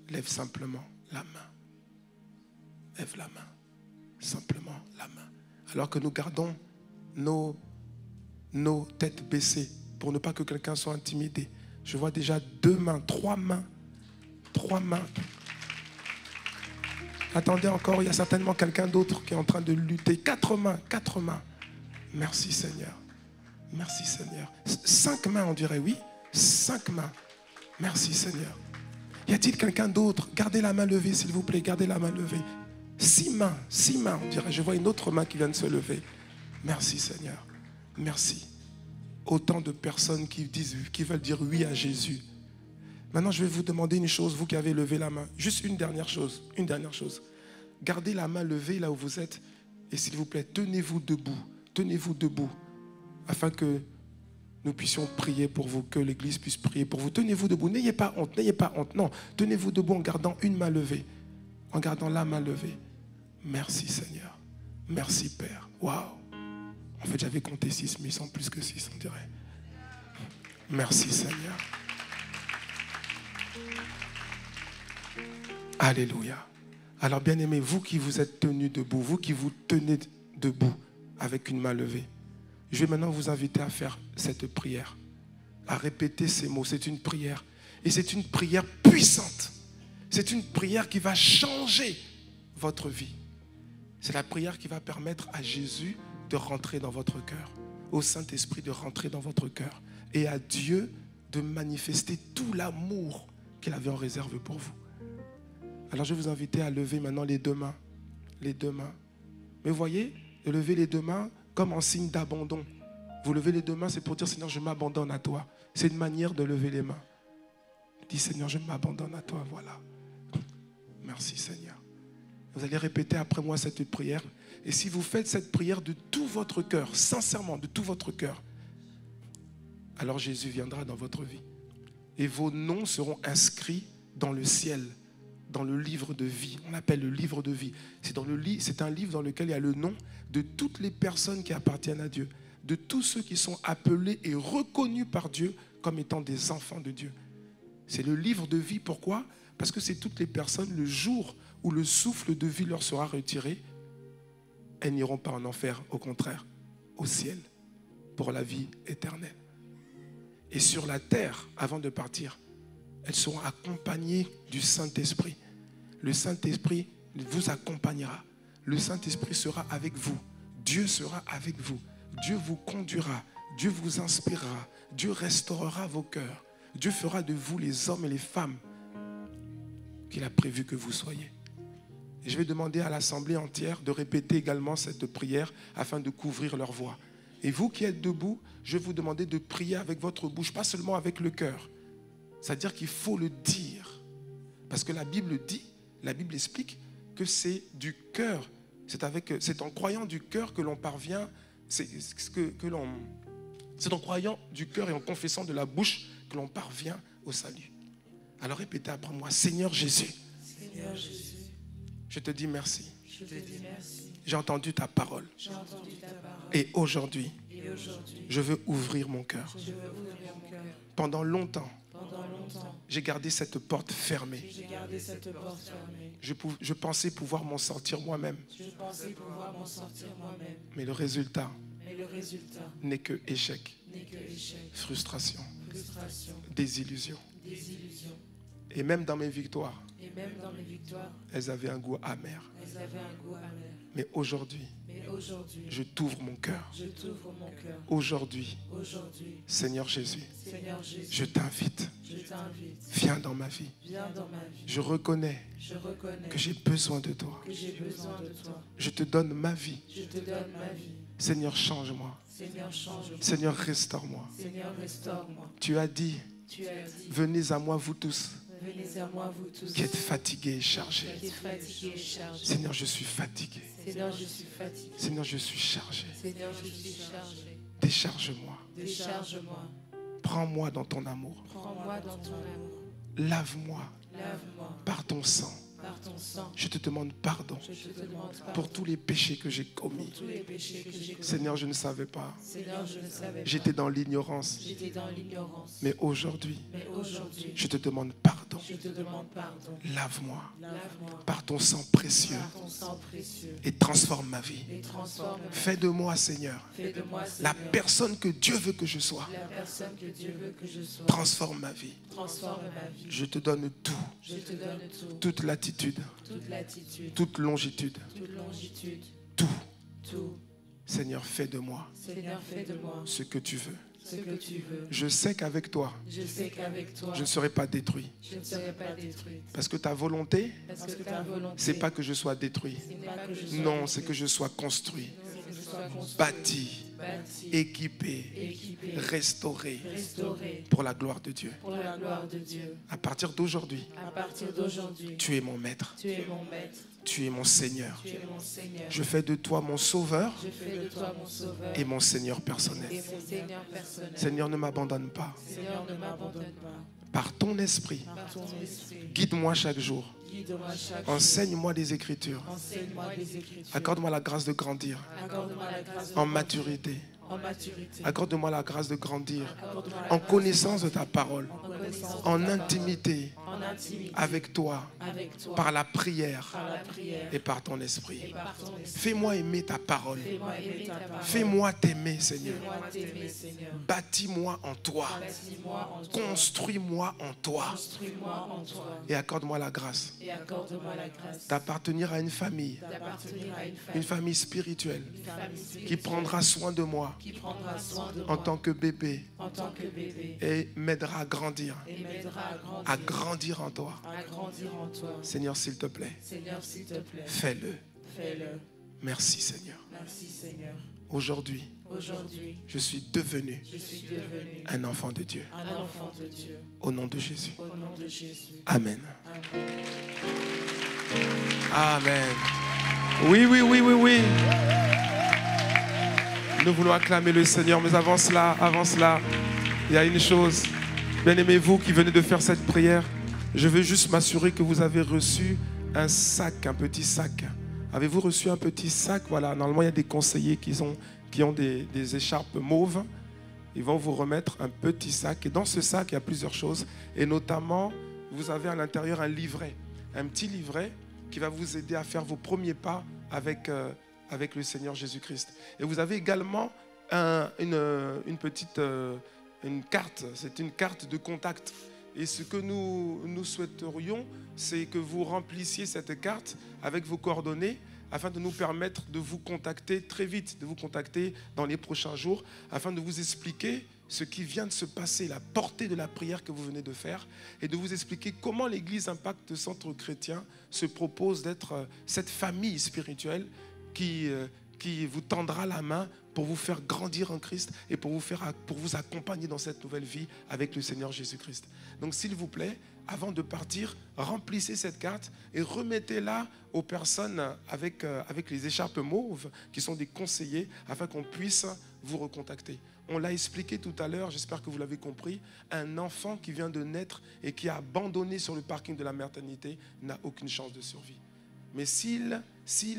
Lève simplement la main. Lève la main. Simplement la main. Alors que nous gardons nos têtes baissées pour ne pas que quelqu'un soit intimidé. Je vois déjà 2 mains, 3 mains. 3 mains. Attendez encore, il y a certainement quelqu'un d'autre qui est en train de lutter. 4 mains, 4 mains. Merci Seigneur. Merci Seigneur. 5 mains, on dirait, oui. 5 mains. Merci Seigneur. Y a-t-il quelqu'un d'autre? Gardez la main levée, s'il vous plaît. Gardez la main levée. 6 mains, on dirait. Je vois une autre main qui vient de se lever. Merci Seigneur. Merci. Autant de personnes qui veulent dire oui à Jésus. Maintenant, je vais vous demander une chose, vous qui avez levé la main. Juste une dernière chose. Une dernière chose. Gardez la main levée là où vous êtes. Et s'il vous plaît, tenez-vous debout. Tenez-vous debout. Afin que nous puissions prier pour vous, que l'Église puisse prier pour vous. Tenez-vous debout. N'ayez pas honte. N'ayez pas honte. Non. Tenez-vous debout en gardant une main levée. En gardant la main levée. Merci Seigneur. Merci Père. Waouh. En fait, j'avais compté 6, mais ils sont plus que 6, on dirait. Merci Seigneur. Alléluia. Alors bien-aimés, vous qui vous êtes tenus debout, vous qui vous tenez debout avec une main levée, je vais maintenant vous inviter à faire cette prière, à répéter ces mots. C'est une prière. Et c'est une prière puissante. C'est une prière qui va changer votre vie. C'est la prière qui va permettre à Jésus de rentrer dans votre cœur, au Saint-Esprit de rentrer dans votre cœur et à Dieu de manifester tout l'amour qu'il avait en réserve pour vous. Alors je vais vous inviter à lever maintenant les 2 mains. Les 2 mains. Mais vous voyez, de lever les 2 mains comme en signe d'abandon. Vous levez les 2 mains, c'est pour dire Seigneur, je m'abandonne à toi. C'est une manière de lever les mains. Dis Seigneur, je m'abandonne à toi, voilà. Merci Seigneur. Vous allez répéter après moi cette prière. Et si vous faites cette prière de tout votre cœur, sincèrement, de tout votre cœur, alors Jésus viendra dans votre vie. Et vos noms seront inscrits dans le ciel, dans le livre de vie. On l'appelle le livre de vie. C'est un livre dans lequel il y a le nom de toutes les personnes qui appartiennent à Dieu. de tous ceux qui sont appelés et reconnus par Dieu comme étant des enfants de Dieu. C'est le livre de vie. Pourquoi? Parce que c'est toutes les personnes, le jour où le souffle de vie leur sera retiré, elles n'iront pas en enfer, au contraire, au ciel, pour la vie éternelle. Et sur la terre, avant de partir, elles seront accompagnées du Saint-Esprit. Le Saint-Esprit vous accompagnera. Le Saint-Esprit sera avec vous. Dieu sera avec vous. Dieu vous conduira. Dieu vous inspirera. Dieu restaurera vos cœurs. Dieu fera de vous les hommes et les femmes qu'il a prévu que vous soyez. Et je vais demander à l'assemblée entière de répéter également cette prière afin de couvrir leur voix. Et vous qui êtes debout, je vais vous demander de prier avec votre bouche, pas seulement avec le cœur. C'est-à-dire qu'il faut le dire. Parce que la Bible dit, la Bible explique que c'est du cœur. C'est en croyant du cœur que l'on parvient, c'est en croyant du cœur et en confessant de la bouche que l'on parvient au salut. Alors répétez après moi, Seigneur Jésus, Seigneur Jésus, je te dis merci. je te dis merci. J'ai entendu ta parole. J'ai entendu ta parole. Et aujourd'hui, aujourd'hui, je veux ouvrir mon cœur. je veux ouvrir mon cœur. Pendant longtemps, Pendant j'ai gardé cette porte fermée. j'ai gardé cette porte fermée. Je pensais pouvoir m'en sortir moi-même. Je pensais pouvoir m'en sortir moi-même. Mais le résultat Mais le résultat n'est que échec, n'est que échec, frustration, frustration, désillusion. désillusion. Et même dans mes victoires, Et même dans mes victoires, elles avaient un goût amer. elles avaient un goût amer. Mais aujourd'hui, Mais aujourd'hui, je t'ouvre mon cœur. je t'ouvre mon cœur. Aujourd'hui, Aujourd'hui, Seigneur Jésus, Seigneur Jésus, je t'invite. je t'invite. Viens dans ma vie. Viens dans ma vie. Je reconnais Je reconnais que j'ai besoin de toi. que j'ai besoin de toi. Je te donne ma vie. Je te donne ma vie. Seigneur, change-moi. Seigneur, change-moi. Seigneur, restaure-moi. Seigneur, restaure-moi. Tu as dit, Tu as dit, venez à moi vous tous venez à moi, vous tous, qui êtes fatigués et chargés. qui êtes fatigués et chargés. Seigneur, je suis fatigué. Seigneur, je suis fatigué. Seigneur, je suis chargé. Seigneur, je suis chargé. Décharge-moi. Décharge-moi. Prends-moi dans ton amour. Prends-moi dans ton amour. Lave-moi Lave-moi par ton sang. par ton sang. Je te demande pardon Je te demande pardon pour tous les péchés que j'ai commis. pour tous les péchés que j'ai commis. Seigneur, je ne savais pas. Seigneur, je ne savais pas. J'étais dans l'ignorance. J'étais dans l'ignorance. Mais aujourd'hui, Mais aujourd'hui, je te demande pardon. je te demande pardon. Lave-moi Lave-moi par ton sang précieux par ton sang précieux et transforme ma vie. et transforme ma vie. Fais de moi, Seigneur, Fais de moi, la Seigneur, personne que Dieu veut que je sois. la personne que Dieu veut que je sois. Transforme ma vie. Transforme ma vie. Je te donne tout, Je te donne tout, toute l'attitude, toute l'attitude, toute longitude, toute longitude, tout. tout. Seigneur, fais de moi Seigneur, fais de moi ce que tu veux. ce que tu veux. Je sais qu'avec toi, Je sais qu'avec toi, je ne serai pas détruit. je ne serai pas détruite. Parce que ta volonté, Parce que ta volonté, c'est pas que je sois détruit. ce n'est pas que je sois Non, c'est que je sois construit, que je sois construit, bâti, bâti, équipé, équipé, restauré restauré pour la gloire de Dieu. pour la gloire de Dieu. À partir d'aujourd'hui, À partir d'aujourd'hui, tu es mon maître, tu es mon maître, tu es mon Seigneur. tu es mon Seigneur. Je fais de toi mon sauveur Je fais de toi mon sauveur et mon Seigneur personnel. et mon Seigneur personnel. Seigneur, ne m'abandonne pas. Seigneur, ne m'abandonne pas. Par ton esprit, Par ton esprit, guide-moi chaque jour. guide-moi chaque jour. Enseigne-moi des Écritures. Enseigne-moi des Écritures. Accorde-moi la grâce de grandir Accorde-moi la grâce de en grandir maturité. en maturité. Accorde-moi la grâce de grandir Accorde-moi la en grâce connaissance de ta parole, en connaissance en de ta intimité parole, en intimité avec toi, avec toi, par la prière par la prière et par ton et esprit. par ton esprit. Fais-moi aimer ta parole. Fais-moi aimer ta parole. Fais-moi t'aimer, Seigneur. Fais-moi t'aimer, Seigneur. Bâtis-moi en toi. Bâtis-moi en toi. Construis-moi en toi. Construis-moi en toi. Et accorde-moi la grâce Et accorde-moi la grâce d'appartenir à une famille d'appartenir à une famille spirituelle famille qui spirituelle prendra soin de moi qui prendra soin de en moi tant que bébé en tant que bébé et m'aidera à grandir et m'aidera à grandir en toi. à grandir en toi. Seigneur, s'il te plaît, Seigneur, s'il te plaît, fais-le. fais-le. Merci, Seigneur. Merci, Seigneur. Aujourd'hui, Aujourd'hui, je suis devenu je suis devenu un enfant de Dieu. un enfant de Dieu. Au nom de Jésus. Au nom de Jésus. Amen. Amen. Amen. Oui, oui, oui, oui, oui. Nous voulons acclamer le Seigneur, mais avant cela, il y a une chose. Bien aimez-vous qui venez de faire cette prière, je veux juste m'assurer que vous avez reçu un sac, un petit sac. Avez-vous reçu un petit sac? Voilà, normalement il y a des conseillers qui qui ont des écharpes mauves. Ils vont vous remettre un petit sac. Et dans ce sac, il y a plusieurs choses. Et notamment, vous avez à l'intérieur un livret. Un petit livret qui va vous aider à faire vos premiers pas avec le Seigneur Jésus-Christ. Et vous avez également une petite une carte. C'est une carte de contact. Et ce que nous souhaiterions, c'est que vous remplissiez cette carte avec vos coordonnées afin de nous permettre de vous contacter très vite, de vous contacter dans les prochains jours, afin de vous expliquer ce qui vient de se passer, la portée de la prière que vous venez de faire, et de vous expliquer comment l'Église Impact Centre Chrétien se propose d'être cette famille spirituelle qui vous tendra la main pour vous faire grandir en Christ et pour vous accompagner dans cette nouvelle vie avec le Seigneur Jésus-Christ. Donc s'il vous plaît, avant de partir, remplissez cette carte et remettez-la aux personnes avec les écharpes mauves qui sont des conseillers afin qu'on puisse vous recontacter. On l'a expliqué tout à l'heure, j'espère que vous l'avez compris, un enfant qui vient de naître et qui a abandonné sur le parking de la maternité n'a aucune chance de survie. Mais s'il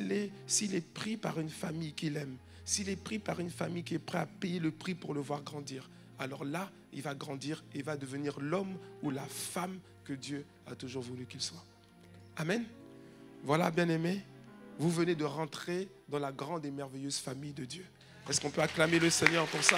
est pris par une famille qu'il aime, s'il est pris par une famille qui est prête à payer le prix pour le voir grandir, alors là, il va grandir et va devenir l'homme ou la femme que Dieu a toujours voulu qu'il soit. Amen. Voilà, bien-aimés, vous venez de rentrer dans la grande et merveilleuse famille de Dieu. Est-ce qu'on peut acclamer le Seigneur pour ça?